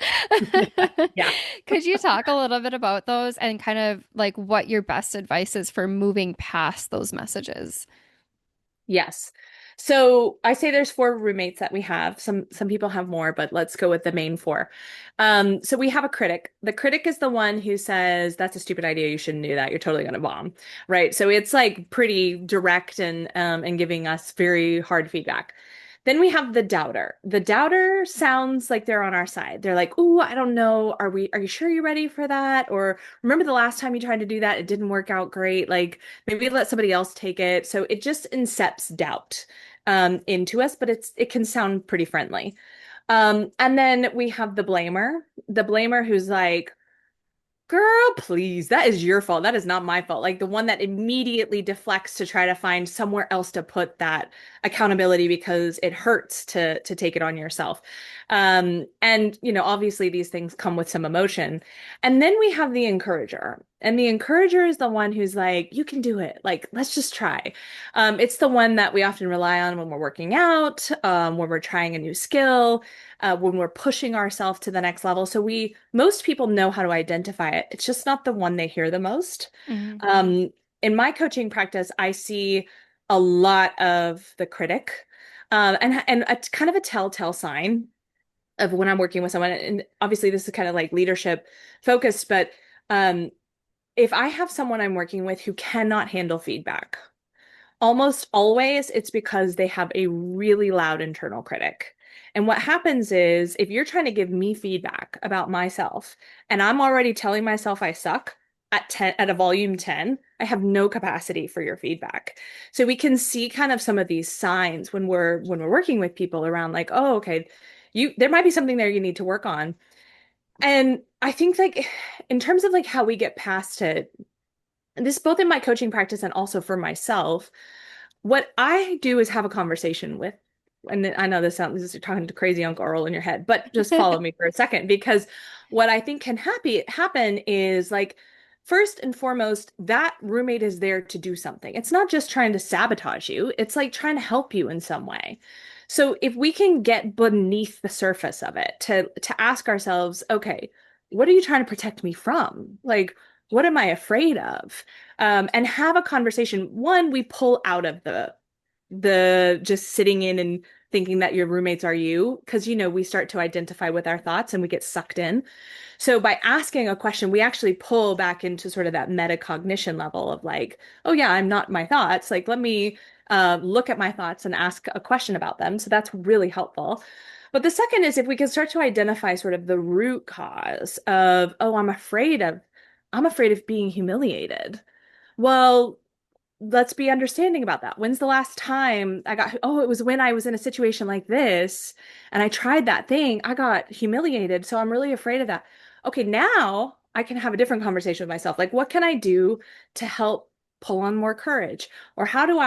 Yeah. Could you talk a little bit about those and kind of like what your best advice is for moving past those messages? Yes. So I say there's four roommates that we have. Some people have more, but let's go with the main four. So we have a critic. The critic is the one who says, that's a stupid idea. You shouldn't do that. You're totally gonna bomb. Right. So it's like pretty direct and giving us very hard feedback. Then we have the doubter. The doubter sounds like they're on our side. They're like, "Ooh, I don't know. Are you sure you're ready for that? Or remember the last time you tried to do that, it didn't work out great. Like maybe let somebody else take it." So it just incepts doubt into us, but it can sound pretty friendly. And then we have the blamer who's like, girl, please, that is your fault. That is not my fault. Like the one that immediately deflects to try to find somewhere else to put that accountability because it hurts to take it on yourself. And obviously these things come with some emotion. And then we have the encourager. And the encourager is the one who's like, you can do it. Like, let's just try. It's the one that we often rely on when we're working out, when we're trying a new skill, when we're pushing ourselves to the next level. So most people know how to identify it. It's just not the one they hear the most. Hmm. Um, in my coaching practice, I see a lot of the critic, and a kind of a telltale sign of when I'm working with someone. And obviously, this is kind of like leadership focused, but um, if I have someone I'm working with who cannot handle feedback, almost always it's because they have a really loud internal critic. And what happens is if you're trying to give me feedback about myself and I'm already telling myself I suck at 10 at a volume 10, I have no capacity for your feedback. So we can see kind of some of these signs when we're working with people around like, oh, okay, there might be something there you need to work on. And I think like in terms of like how we get past it, this both in my coaching practice and also for myself, what I do is have a conversation with, and I know this is talking to crazy Uncle Earl in your head, but just follow me for a second because what I think can happen is like first and foremost, that roommate is there to do something. It's not just trying to sabotage you, it's like trying to help you in some way. So if we can get beneath the surface of it to ask ourselves, okay, what are you trying to protect me from? Like, what am I afraid of? And have a conversation. One, we pull out of the just sitting in and thinking that your roommates are you, because we start to identify with our thoughts and we get sucked in. So by asking a question, we actually pull back into sort of that metacognition level of like, oh yeah, I'm not my thoughts. Like, let me look at my thoughts and ask a question about them. So that's really helpful. But the second is if we can start to identify sort of the root cause of, oh, I'm afraid of being humiliated. Well, let's be understanding about that. When's the last time oh, it was when I was in a situation like this and I tried that thing. I got humiliated. So I'm really afraid of that. Okay, now I can have a different conversation with myself. Like, what can I do to help pull on more courage? Or how do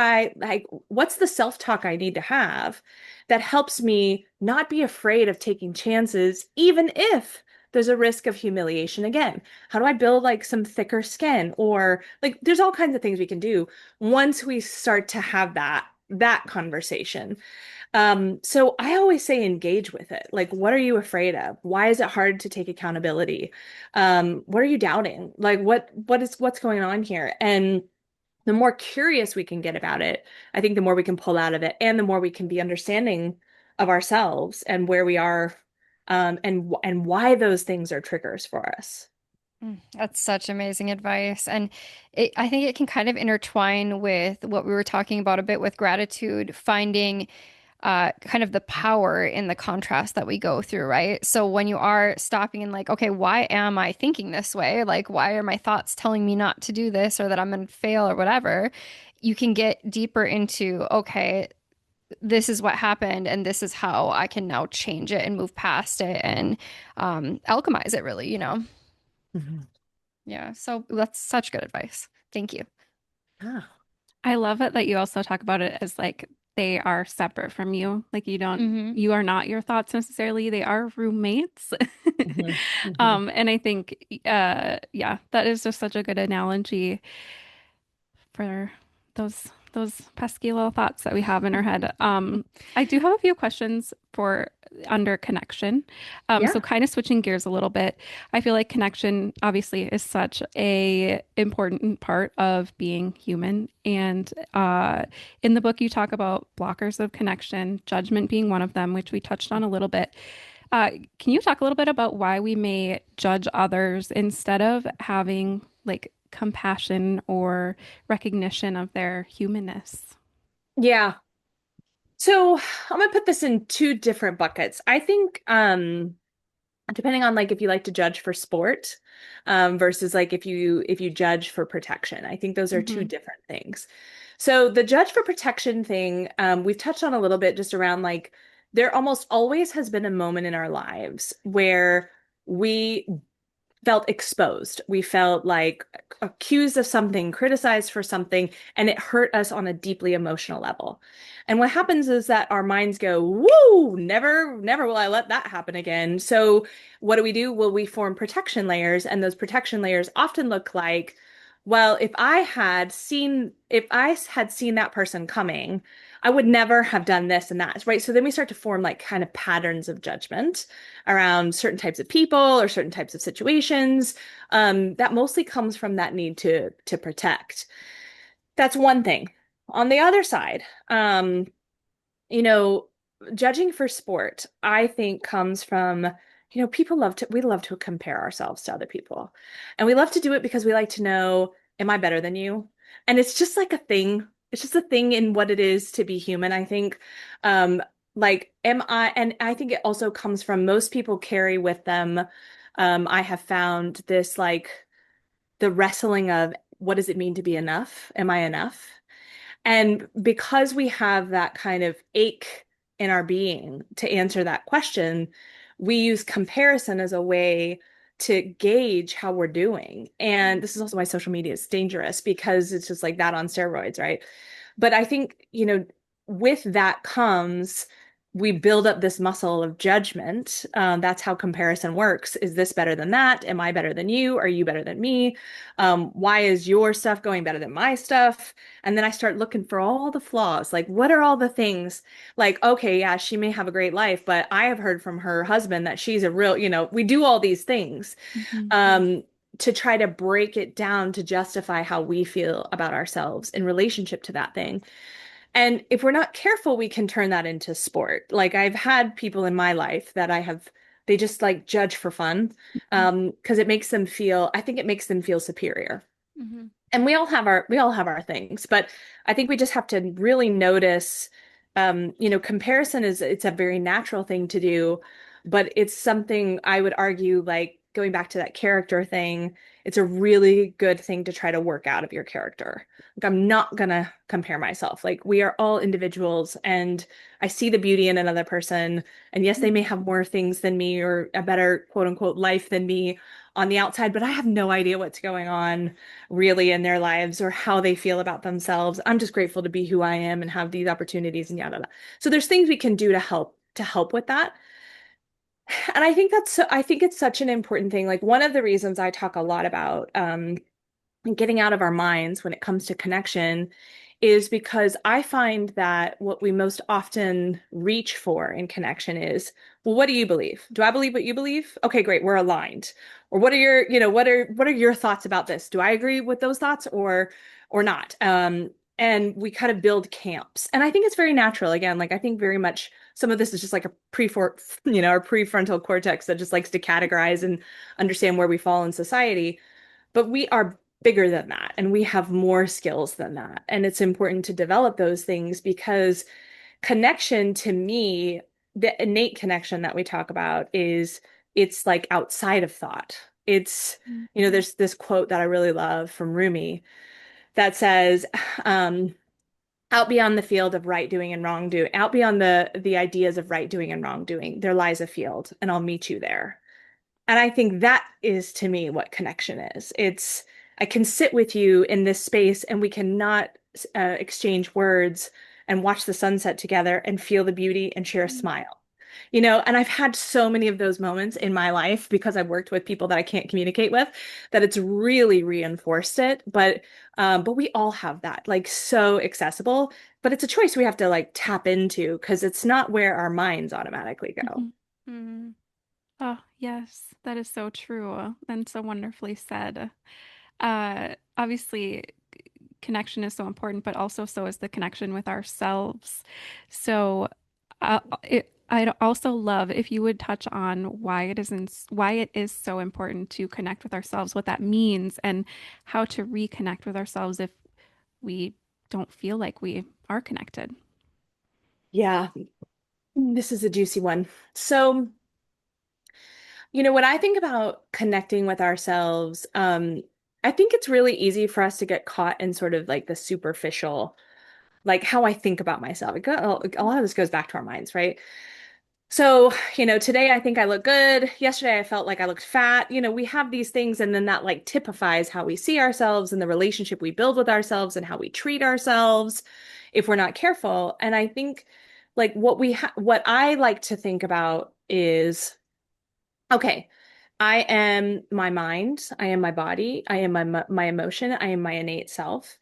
what's the self-talk I need to have that helps me not be afraid of taking chances, even if there's a risk of humiliation again? How do I build like some thicker skin? Or like, there's all kinds of things we can do once we start to have that conversation. So I always say engage with it. Like, what are you afraid of? Why is it hard to take accountability? What are you doubting? Like, what's going on here? And the more curious we can get about it, I think the more we can pull out of it, and the more we can be understanding of ourselves and where we are, and why those things are triggers for us. That's such amazing advice. And I think it can kind of intertwine with what we were talking about a bit with gratitude, finding kind of the power in the contrast that we go through, right? So when you are stopping and like, okay, why am I thinking this way? Like, why are my thoughts telling me not to do this or that I'm going to fail or whatever? You can get deeper into, okay, this is what happened and this is how I can now change it and move past it and alchemize it, really, you know? Mhm. Yeah. So that's such good advice. Thank you. Ah. I love it that you also talk about it as like they are separate from you. Like Hmm. you are not your thoughts necessarily. They are roommates. Mhm. Mhm. And I think, yeah, that is just such a good analogy for those pesky little thoughts that we have in our head. I do have a few questions for under connection. So Yeah. kind of switching gears a little bit. I feel like connection obviously is such a important part of being human. And in the book, you talk about blockers of connection, judgment being one of them, which we touched on a little bit. Can you talk a little bit about why we may judge others instead of having like compassion or recognition of their humanness? Yeah. So I'm gonna put this in two different buckets. I think depending on like if you like to judge for sport versus like if you judge for protection. I think those are two Hmm. different things. So the judge for protection thing, we've touched on a little bit just around like there almost always has been a moment in our lives where we felt exposed. We felt like accused of something, criticized for something, and it hurt us on a deeply emotional level. And what happens is that our minds go, woo, never, never will I let that happen again. So what do? Well, we form protection layers, and those protection layers often look like, well, if I had seen that person coming, I would never have done this and that, right? So then we start to form like kind of patterns of judgment around certain types of people or certain types of situations. That mostly comes from that need to protect. That's one thing. On the other side, you know, judging for sport, I think comes from, we love to compare ourselves to other people. And we love to do it because we like to know, am I better than you? And it's just like a thing. It's just a thing in what it is to be human, I think. Um, and I think it also comes from most people carry with them, I have found this like the wrestling of what does it mean to be enough? Am I enough? And because we have that kind of ache in our being to answer that question, we use comparison as a way to gauge how we're doing. And this is also why social media is dangerous because it's just like that on steroids, right? But I think, with that comes we build up this muscle of judgment. That's how comparison works. Is this better than that? Am I better than you? Are you better than me? Why is your stuff going better than my stuff? And then I start looking for all the flaws. Like, what are all the things? Like, okay, yeah, she may have a great life, but I have heard from her husband that she's a real, we do all these things Hmm. um, to try to break it down to justify how we feel about ourselves in relationship to that thing. And if we're not careful, we can turn that into sport. Like I've had people in my life that they just like judge for fun, because it makes them feel, I think it makes them feel superior. Hmm. And we all have our things, but I think we just have to really notice, comparison it's a very natural thing to do, but it's something I would argue, like going back to that character thing, it's a really good thing to try to work out of your character. Like I'm not gonna compare myself. Like we are all individuals and I see the beauty in another person. And yes, they may have more things than me or a better quote unquote life than me on the outside, but I have no idea what's going on really in their lives or how they feel about themselves. I'm just grateful to be who I am and have these opportunities and yada yada. So there's things we can do to help with that. And I think it's such an important thing. Like one of the reasons I talk a lot about getting out of our minds when it comes to connection is because I find that what we most often reach for in connection is, well, what do you believe? Do I believe what you believe? Okay, great, we're aligned. Or what are what are your thoughts about this? Do I agree with those thoughts or not? And we kind of build camps. And I think it's very natural. Again, like I think very much some of this is just like a our prefrontal cortex that just likes to categorize and understand where we fall in society. But we are bigger than that and we have more skills than that. And it's important to develop those things because connection to me, the innate connection that we talk about it's like outside of thought. It's, there's this quote that I really love from Rumi that says, um, out beyond the field of right doing and wrong doing, out beyond the ideas of right doing and wrong doing, there lies a field, and I'll meet you there. And I think that is to me what connection is. It's, I can sit with you in this space and we cannot exchange words and watch the sunset together and feel the beauty and share a smile. And I've had so many of those moments in my life because I've worked with people that I can't communicate with that it's really reinforced it. But we all have that, like so accessible, but it's a choice we have to like tap into because it's not where our minds automatically go. Hmm. Oh, yes, that is so true and so wonderfully said. Obviously, connection is so important, but also so is the connection with ourselves. So, I'd also love if you would touch on why it is so important to connect with ourselves, what that means, and how to reconnect with ourselves if we don't feel like we are connected. Yeah, this is a juicy one. So, when I think about connecting with ourselves, I think it's really easy for us to get caught in sort of like the superficial, like how I think about myself. A lot of this goes back to our minds, right? So, today I think I look good. Yesterday I felt like I looked fat. We have these things, and then that like typifies how we see ourselves and the relationship we build with ourselves and how we treat ourselves if we're not careful. And I think like what I like to think about is, okay, I am my mind, I am my body, I am my emotion, I am my innate self.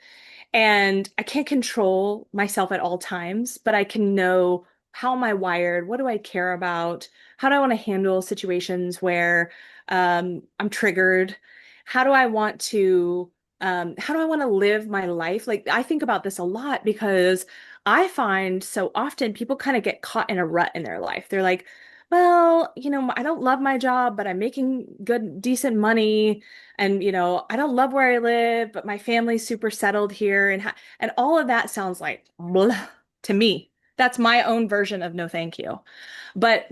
And I can't control myself at all times, but I can know how am I wired? What do I care about? How do I want to handle situations where I'm triggered? How do I want to how do I want to live my life? Like I think about this a lot because I find so often people kind of get caught in a rut in their life. They're like, well, I don't love my job, but I'm making good, decent money. And, I don't love where I live, but my family's super settled here. And all of that sounds like blah to me. That's my own version of no thank you. But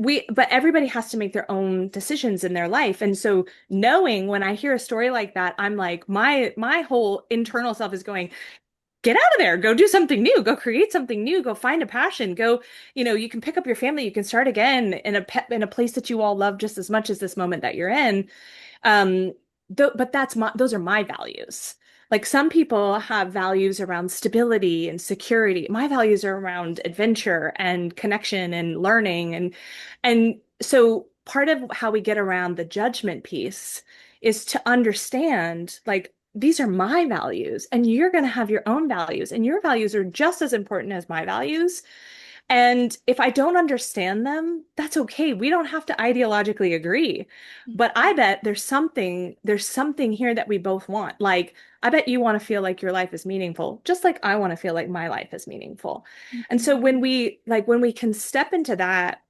everybody has to make their own decisions in their life. And so knowing when I hear a story like that, I'm like, my whole internal self is going, get out of there, go do something new, go create something new, go find a passion, go, you can pick up your family, you can start again in a place that you all love just as much as this moment that you're in. But those are my values. Like some people have values around stability and security. My values are around adventure and connection and learning and so part of how we get around the judgment piece is to understand like these are my values and you're going to have your own values and your values are just as important as my values. And if I don't understand them, that's okay. We don't have to ideologically agree. But I bet there's something here that we both want. Like, I bet you want to feel like your life is meaningful, just like I want to feel like my life is meaningful. And so Mhm. when we can step into that,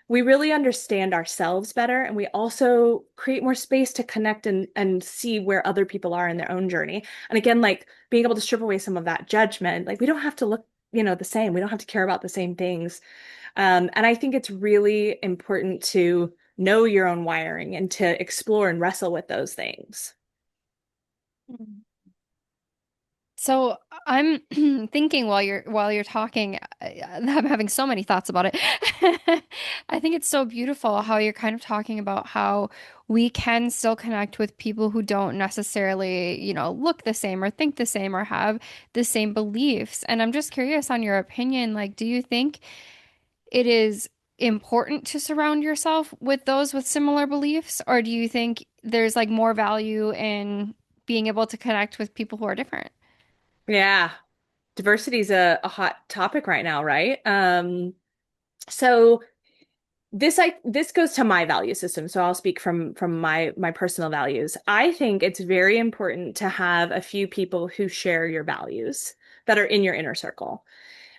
we really understand ourselves better and we also create more space to connect and see where other people are in their own journey. And again, like being able to strip away some of that judgment, like we don't have to look, the same. We don't have to care about the same things. And I think it's really important to know your own wiring and to explore and wrestle with those things. Mhm. So I'm thinking while you're talking, I'm having so many thoughts about it. I think it's so beautiful how you're kind of talking about how we can still connect with people who don't necessarily, look the same or think the same or have the same beliefs. And I'm just curious on your opinion, like, do you think it is important to surround yourself with those with similar beliefs, or do you think there's like more value in being able to connect with people who are different? Yeah, diversity is a hot topic right now, right? So this goes to my value system, so I'll speak from my personal values. I think it's very important to have a few people who share your values that are in your inner circle.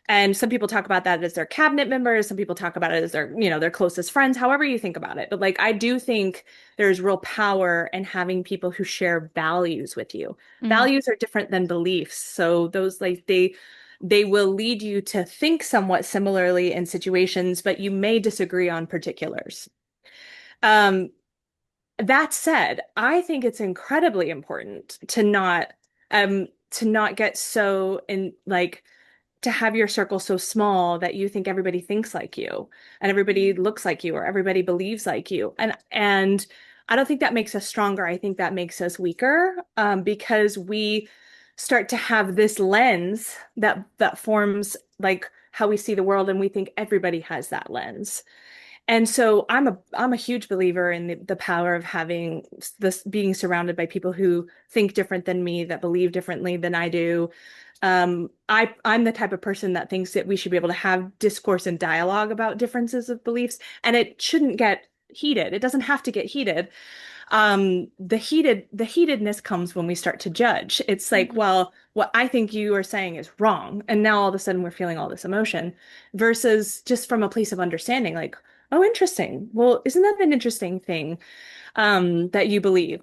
And some people talk about that as their cabinet members, some people talk about it as their closest friends, however you think about it. But like I do think there's real power in having people who share values with you. Mm, Values are different than beliefs. So those like they will lead you to think somewhat similarly in situations, but you may disagree on particulars. Um, that said, I think it's incredibly important to not get so in like to have your circle so small that you think everybody thinks like you and everybody looks like you or everybody believes like you. And I don't think that makes us stronger. I think that makes us weaker because we start to have this lens that forms like how we see the world, and we think everybody has that lens. And so I'm a huge believer in the power of having this being surrounded by people who think different than me, that believe differently than I do. I'm the type of person that thinks that we should be able to have discourse and dialogue about differences of beliefs, and it shouldn't get heated. It doesn't have to get heated. The heatedness comes when we start to judge. It's like, mhm, well, what I think you are saying is wrong, and now all of a sudden we're feeling all this emotion, versus just from a place of understanding, like, oh, interesting. Well, isn't that an interesting thing that you believe?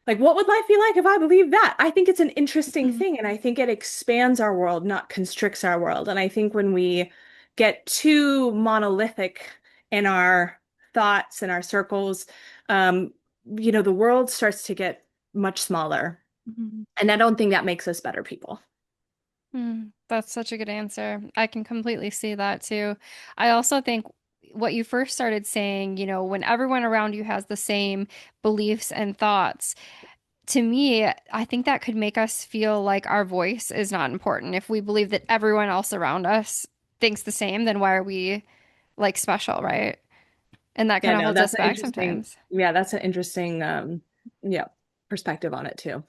Like, what would life be like if I believed that? I think it's an interesting mhm, thing, and I think it expands our world, not constricts our world. And I think when we get too monolithic in our thoughts and our circles, um, the world starts to get much smaller. Mhm. And I don't think that makes us better people. That's such a good answer. I can completely see that too. I also think what you first started saying, when everyone around you has the same beliefs and thoughts, to me, I think that could make us feel like our voice is not important. If we believe that everyone else around us thinks the same, then why are we like special, right? And that Yeah, kind of no, holds us back sometimes. that's an interesting, yeah, perspective on it too.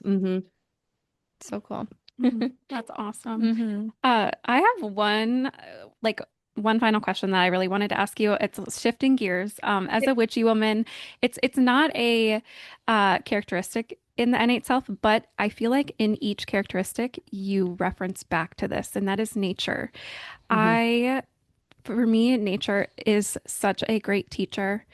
So cool. That's awesome. Hmm. I have one final question that I really wanted to ask you. It's shifting gears. As a witchy woman, it's not a characteristic in the innate self, but I feel like in each characteristic you reference back to this, and that is nature. Hmm. I For me, nature is such a great teacher,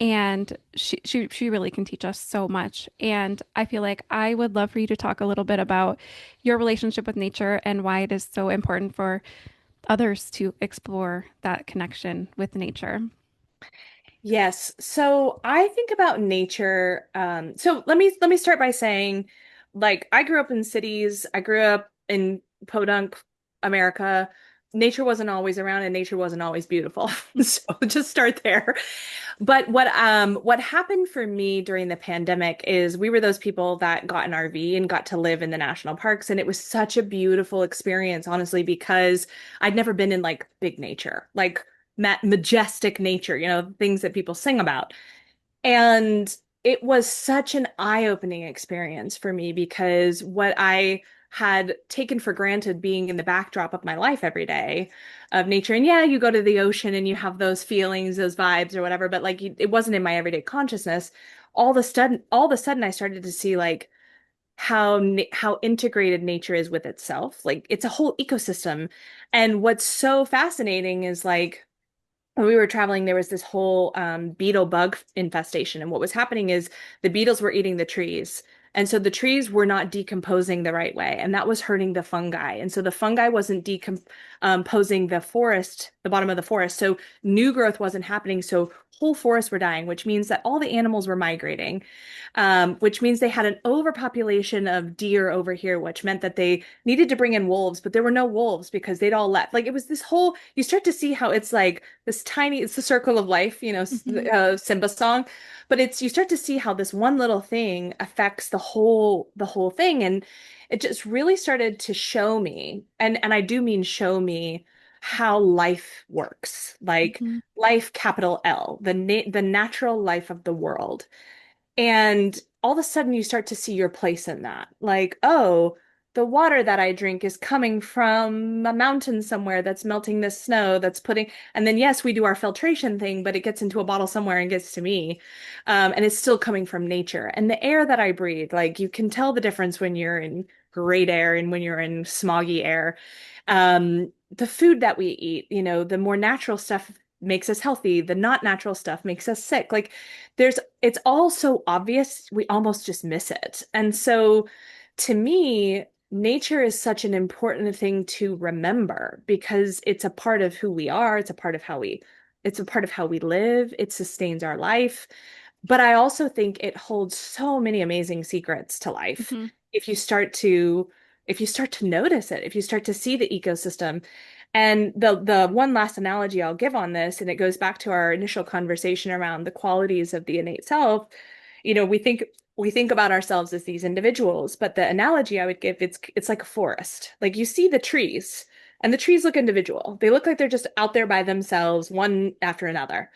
and she really can teach us so much. And I feel like I would love for you to talk a little bit about your relationship with nature and why it is so important for others to explore that connection with nature. Yes. So I think about nature. So let me start by saying, like, I grew up in cities. I grew up in podunk America. nature wasn't always around and nature wasn't always beautiful. So just start there. But what happened for me during the pandemic is we were those people that got an RV and got to live in the national parks, and it was such a beautiful experience, honestly, because I'd never been in like big nature, like ma majestic nature, things that people sing about. And it was such an eye-opening experience for me because what I had taken for granted being in the backdrop of my life every day of nature. And yeah, you go to the ocean and you have those feelings, those vibes or whatever, but like it wasn't in my everyday consciousness. All of a sudden I started to see like how integrated nature is with itself. Like it's a whole ecosystem. And what's so fascinating is like when we were traveling, there was this whole beetle bug infestation. And what was happening is the beetles were eating the trees. And so the trees were not decomposing the right way. And that was hurting the fungi. And so the fungi wasn't decomposing the forest, the bottom of the forest. So new growth wasn't happening. So whole forests were dying, which means that all the animals were migrating, which means they had an overpopulation of deer over here, which meant that they needed to bring in wolves, but there were no wolves because they'd all left. Like it was this whole, you start to see how it's like this tiny, it's the circle of life, Hmm. Simba song, but you start to see how this one little thing affects the whole thing. And it just really started to show me, and I do mean show me how life works, like Hmm. life, capital L, the natural life of the world. And all of a sudden, you start to see your place in that. Like, oh, the water that I drink is coming from a mountain somewhere that's melting this snow that's putting, and then yes, we do our filtration thing, but it gets into a bottle somewhere and gets to me. And it's still coming from nature. And the air that I breathe, like, you can tell the difference when you're in great air and when you're in smoggy air. The food that we eat, the more natural stuff makes us healthy, the not natural stuff makes us sick. Like, it's all so obvious, we almost just miss it. And so to me, nature is such an important thing to remember because it's a part of who we are, it's a part of how we live, it sustains our life. But I also think it holds so many amazing secrets to life Hmm. if you start to if you start to notice it, if you start to see the ecosystem. And the one last analogy I'll give on this, and it goes back to our initial conversation around the qualities of the innate self. We think about ourselves as these individuals, but the analogy I would give, it's like a forest. Like you see the trees, and the trees look individual. They look like they're just out there by themselves, one after another.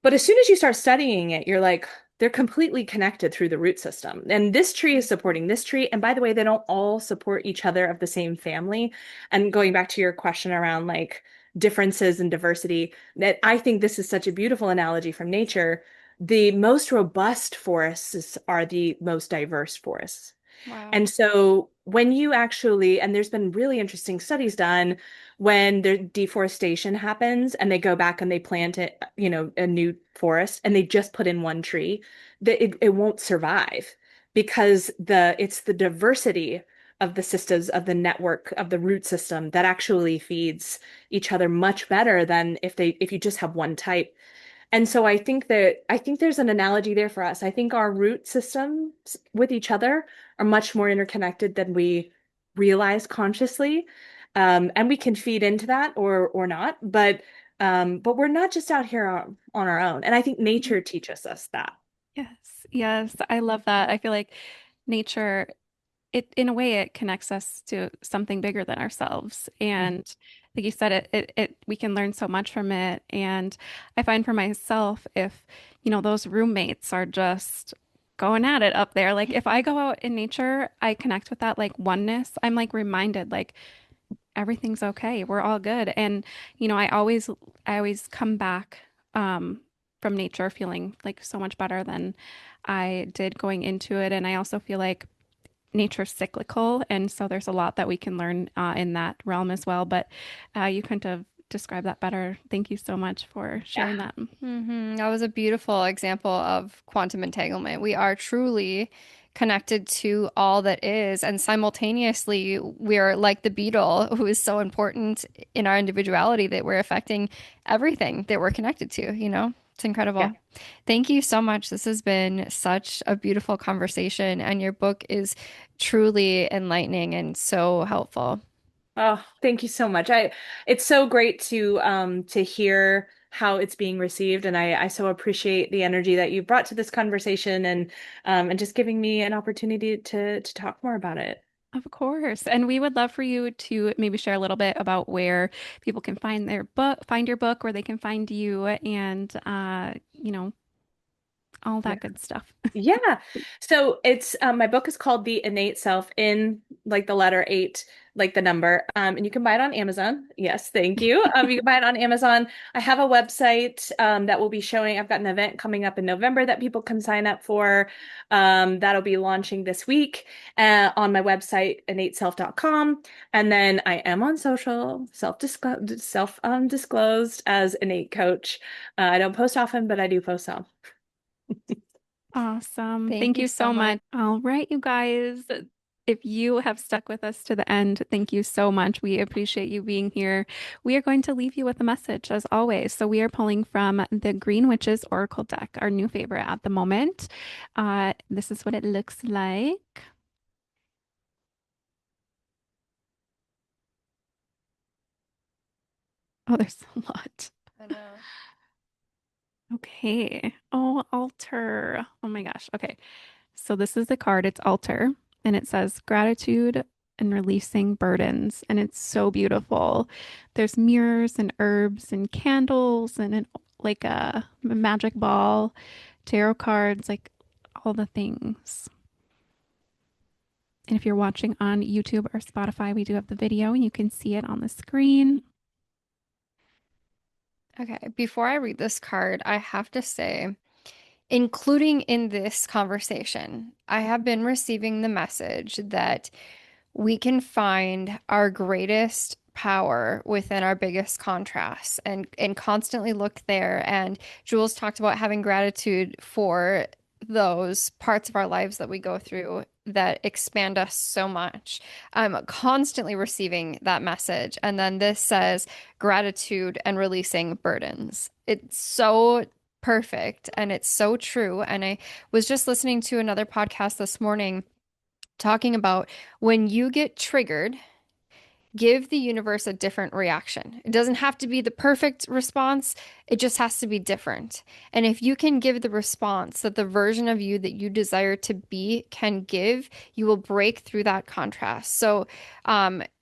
But as soon as you start studying it, you're like, they're completely connected through the root system. And this tree is supporting this tree. And by the way, they don't all support each other of the same family. And going back to your question around like differences and diversity, that I think this is such a beautiful analogy from nature. The most robust forests are the most diverse forests. Wow. And so when you actually, and there's been really interesting studies done when the deforestation happens and they go back and they plant it, a new forest and they just put in one tree, that it won't survive because it's the diversity of the systems of the network of the root system that actually feeds each other much better than if you just have one type. And so I think there's an analogy there for us. I think our root systems with each other are much more interconnected than we realize consciously. And we can feed into that or not, but we're not just out here on our own. And I think nature teaches us that. Yes, yes, I love that. I feel like nature, it in a way it connects us to something bigger than ourselves. And like you said, we can learn so much from it. And I find for myself, if those roommates are just going at it up there, like if I go out in nature, I connect with that like oneness. I'm like reminded like everything's okay. We're all good. And I always come back from nature feeling like so much better than I did going into it. And I also feel like nature's cyclical, and so there's a lot that we can learn in that realm as well. But you couldn't have described that better. Thank you so much for Yeah. sharing that. That was a beautiful example of quantum entanglement. We are truly connected to all that is, and simultaneously, we are like the beetle who is so important in our individuality that we're affecting everything that we're connected to, you know? It's Yeah. incredible. Thank you so much. This has been such a beautiful conversation, and your book is truly enlightening and so helpful. Oh, thank you so much. It's so great to hear how it's being received, and I so appreciate the energy that you brought to this conversation and just giving me an opportunity to talk more about it. Of course. And we would love for you to maybe share a little bit about where people can find their book, find your book, where they can find you, and all that good stuff. Yeah. So it's my book is called The Innate Self in like the letter eight, like the number. And you can buy it on Amazon. Yes, thank you. You can buy it on Amazon. I have a website that will be showing. I've got an event coming up in November that people can sign up for. That'll be launching this week on my website, innateself.com. And then I am on social, disclosed as Innate Coach. I don't post often, but I do post some. Awesome. Thank Thank you you so so much. much. All right, you guys. If you have stuck with us to the end, thank you so much. We appreciate you being here. We are going to leave you with a message as always. So we are pulling from the Green Witches Oracle deck, our new favorite at the moment. This is what it looks like. Oh, there's a lot. I know. Okay. Oh, altar. Oh my gosh. Okay. So this is the card. It's altar, and it says gratitude and releasing burdens, and it's so beautiful. There's mirrors and herbs and candles and like a magic ball, tarot cards, like all the things. And if you're watching on YouTube or Spotify, we do have the video and you can see it on the screen. Okay, before I read this card, I have to say, including in this conversation, I have been receiving the message that we can find our greatest power within our biggest contrasts and constantly look there. And Jules talked about having gratitude for those parts of our lives that we go through that expand us so much. I'm constantly receiving that message. And then this says gratitude and releasing burdens. It's so perfect and it's so true. And I was just listening to another podcast this morning talking about when you get triggered, give the universe a different reaction. It doesn't have to be the perfect response, it just has to be different. And if you can give the response that the version of you that you desire to be can give, you will break through that contrast. So,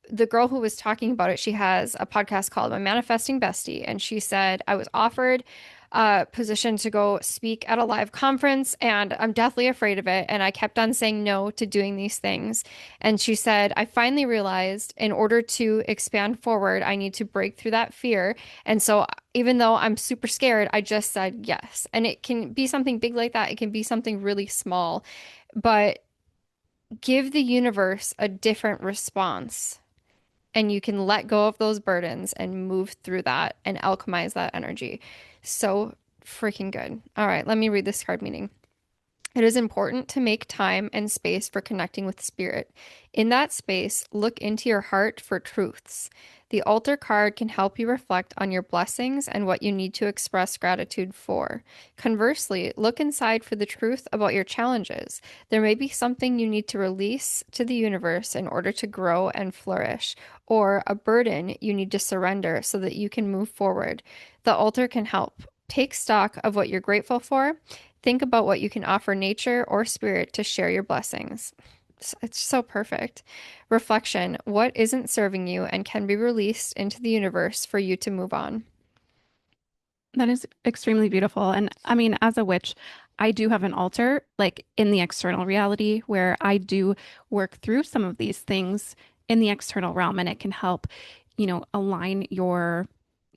the girl who was talking about it, she has a podcast called My Manifesting Bestie, and she said, I was offered a position to go speak at a live conference, and I'm deathly afraid of it. And I kept on saying no to doing these things. And she said, I finally realized in order to expand forward, I need to break through that fear. And so, even though I'm super scared, I just said yes. And it can be something big like that, it can be something really small, but give the universe a different response. And you can let go of those burdens and move through that and alchemize that energy. So freaking good. All right, let me read this card meaning. It is important to make time and space for connecting with spirit. In that space, look into your heart for truths. The altar card can help you reflect on your blessings and what you need to express gratitude for. Conversely, look inside for the truth about your challenges. There may be something you need to release to the universe in order to grow and flourish, or a burden you need to surrender so that you can move forward. The altar can help. Take stock of what you're grateful for. Think about what you can offer nature or spirit to share your blessings. It's so perfect. Reflection. What isn't serving you and can be released into the universe for you to move on? That is extremely beautiful. And I mean, as a witch, I do have an altar, like in the external reality, where I do work through some of these things in the external realm, and it can help, align your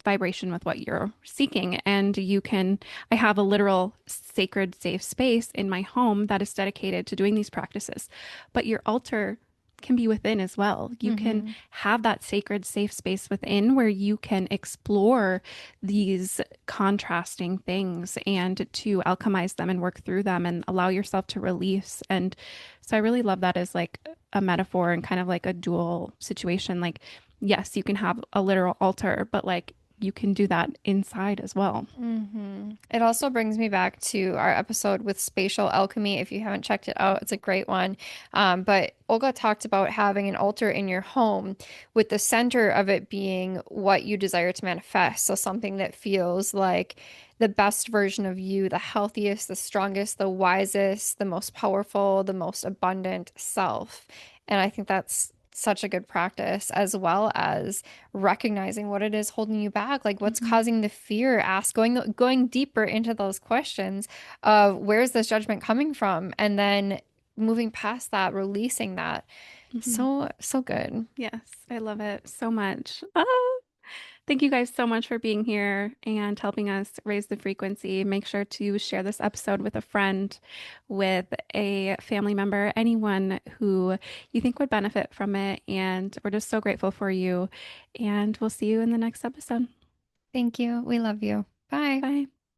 vibration with what you're seeking. And I have a literal sacred safe space in my home that is dedicated to doing these practices. But your altar can be within as well. You can Mm-hmm. have that sacred safe space within where you can explore these contrasting things and to alchemize them and work through them and allow yourself to release. And so I really love that as like a metaphor and kind of like a dual situation. Like, yes, you can have a literal altar, but like you can do that inside as well. It also brings me back to our episode with spatial alchemy. If you haven't checked it out, it's a great one. But Olga talked about having an altar in your home with the center of it being what you desire to manifest. So something that feels like the best version of you, the healthiest, the strongest, the wisest, the most powerful, the most abundant self. And I think that's such a good practice, as well as recognizing what it is holding you back, like what's Mhm. causing the fear. Ask going deeper into those questions of where's this judgment coming from, and then moving past that, releasing that. Mhm. So good. Yes, I love it so much. Oh, thank you guys so much for being here and helping us raise the frequency. Make sure to share this episode with a friend, with a family member, anyone who you think would benefit from it. And we're just so grateful for you. And we'll see you in the next episode. Thank you. We love you. Bye. Bye.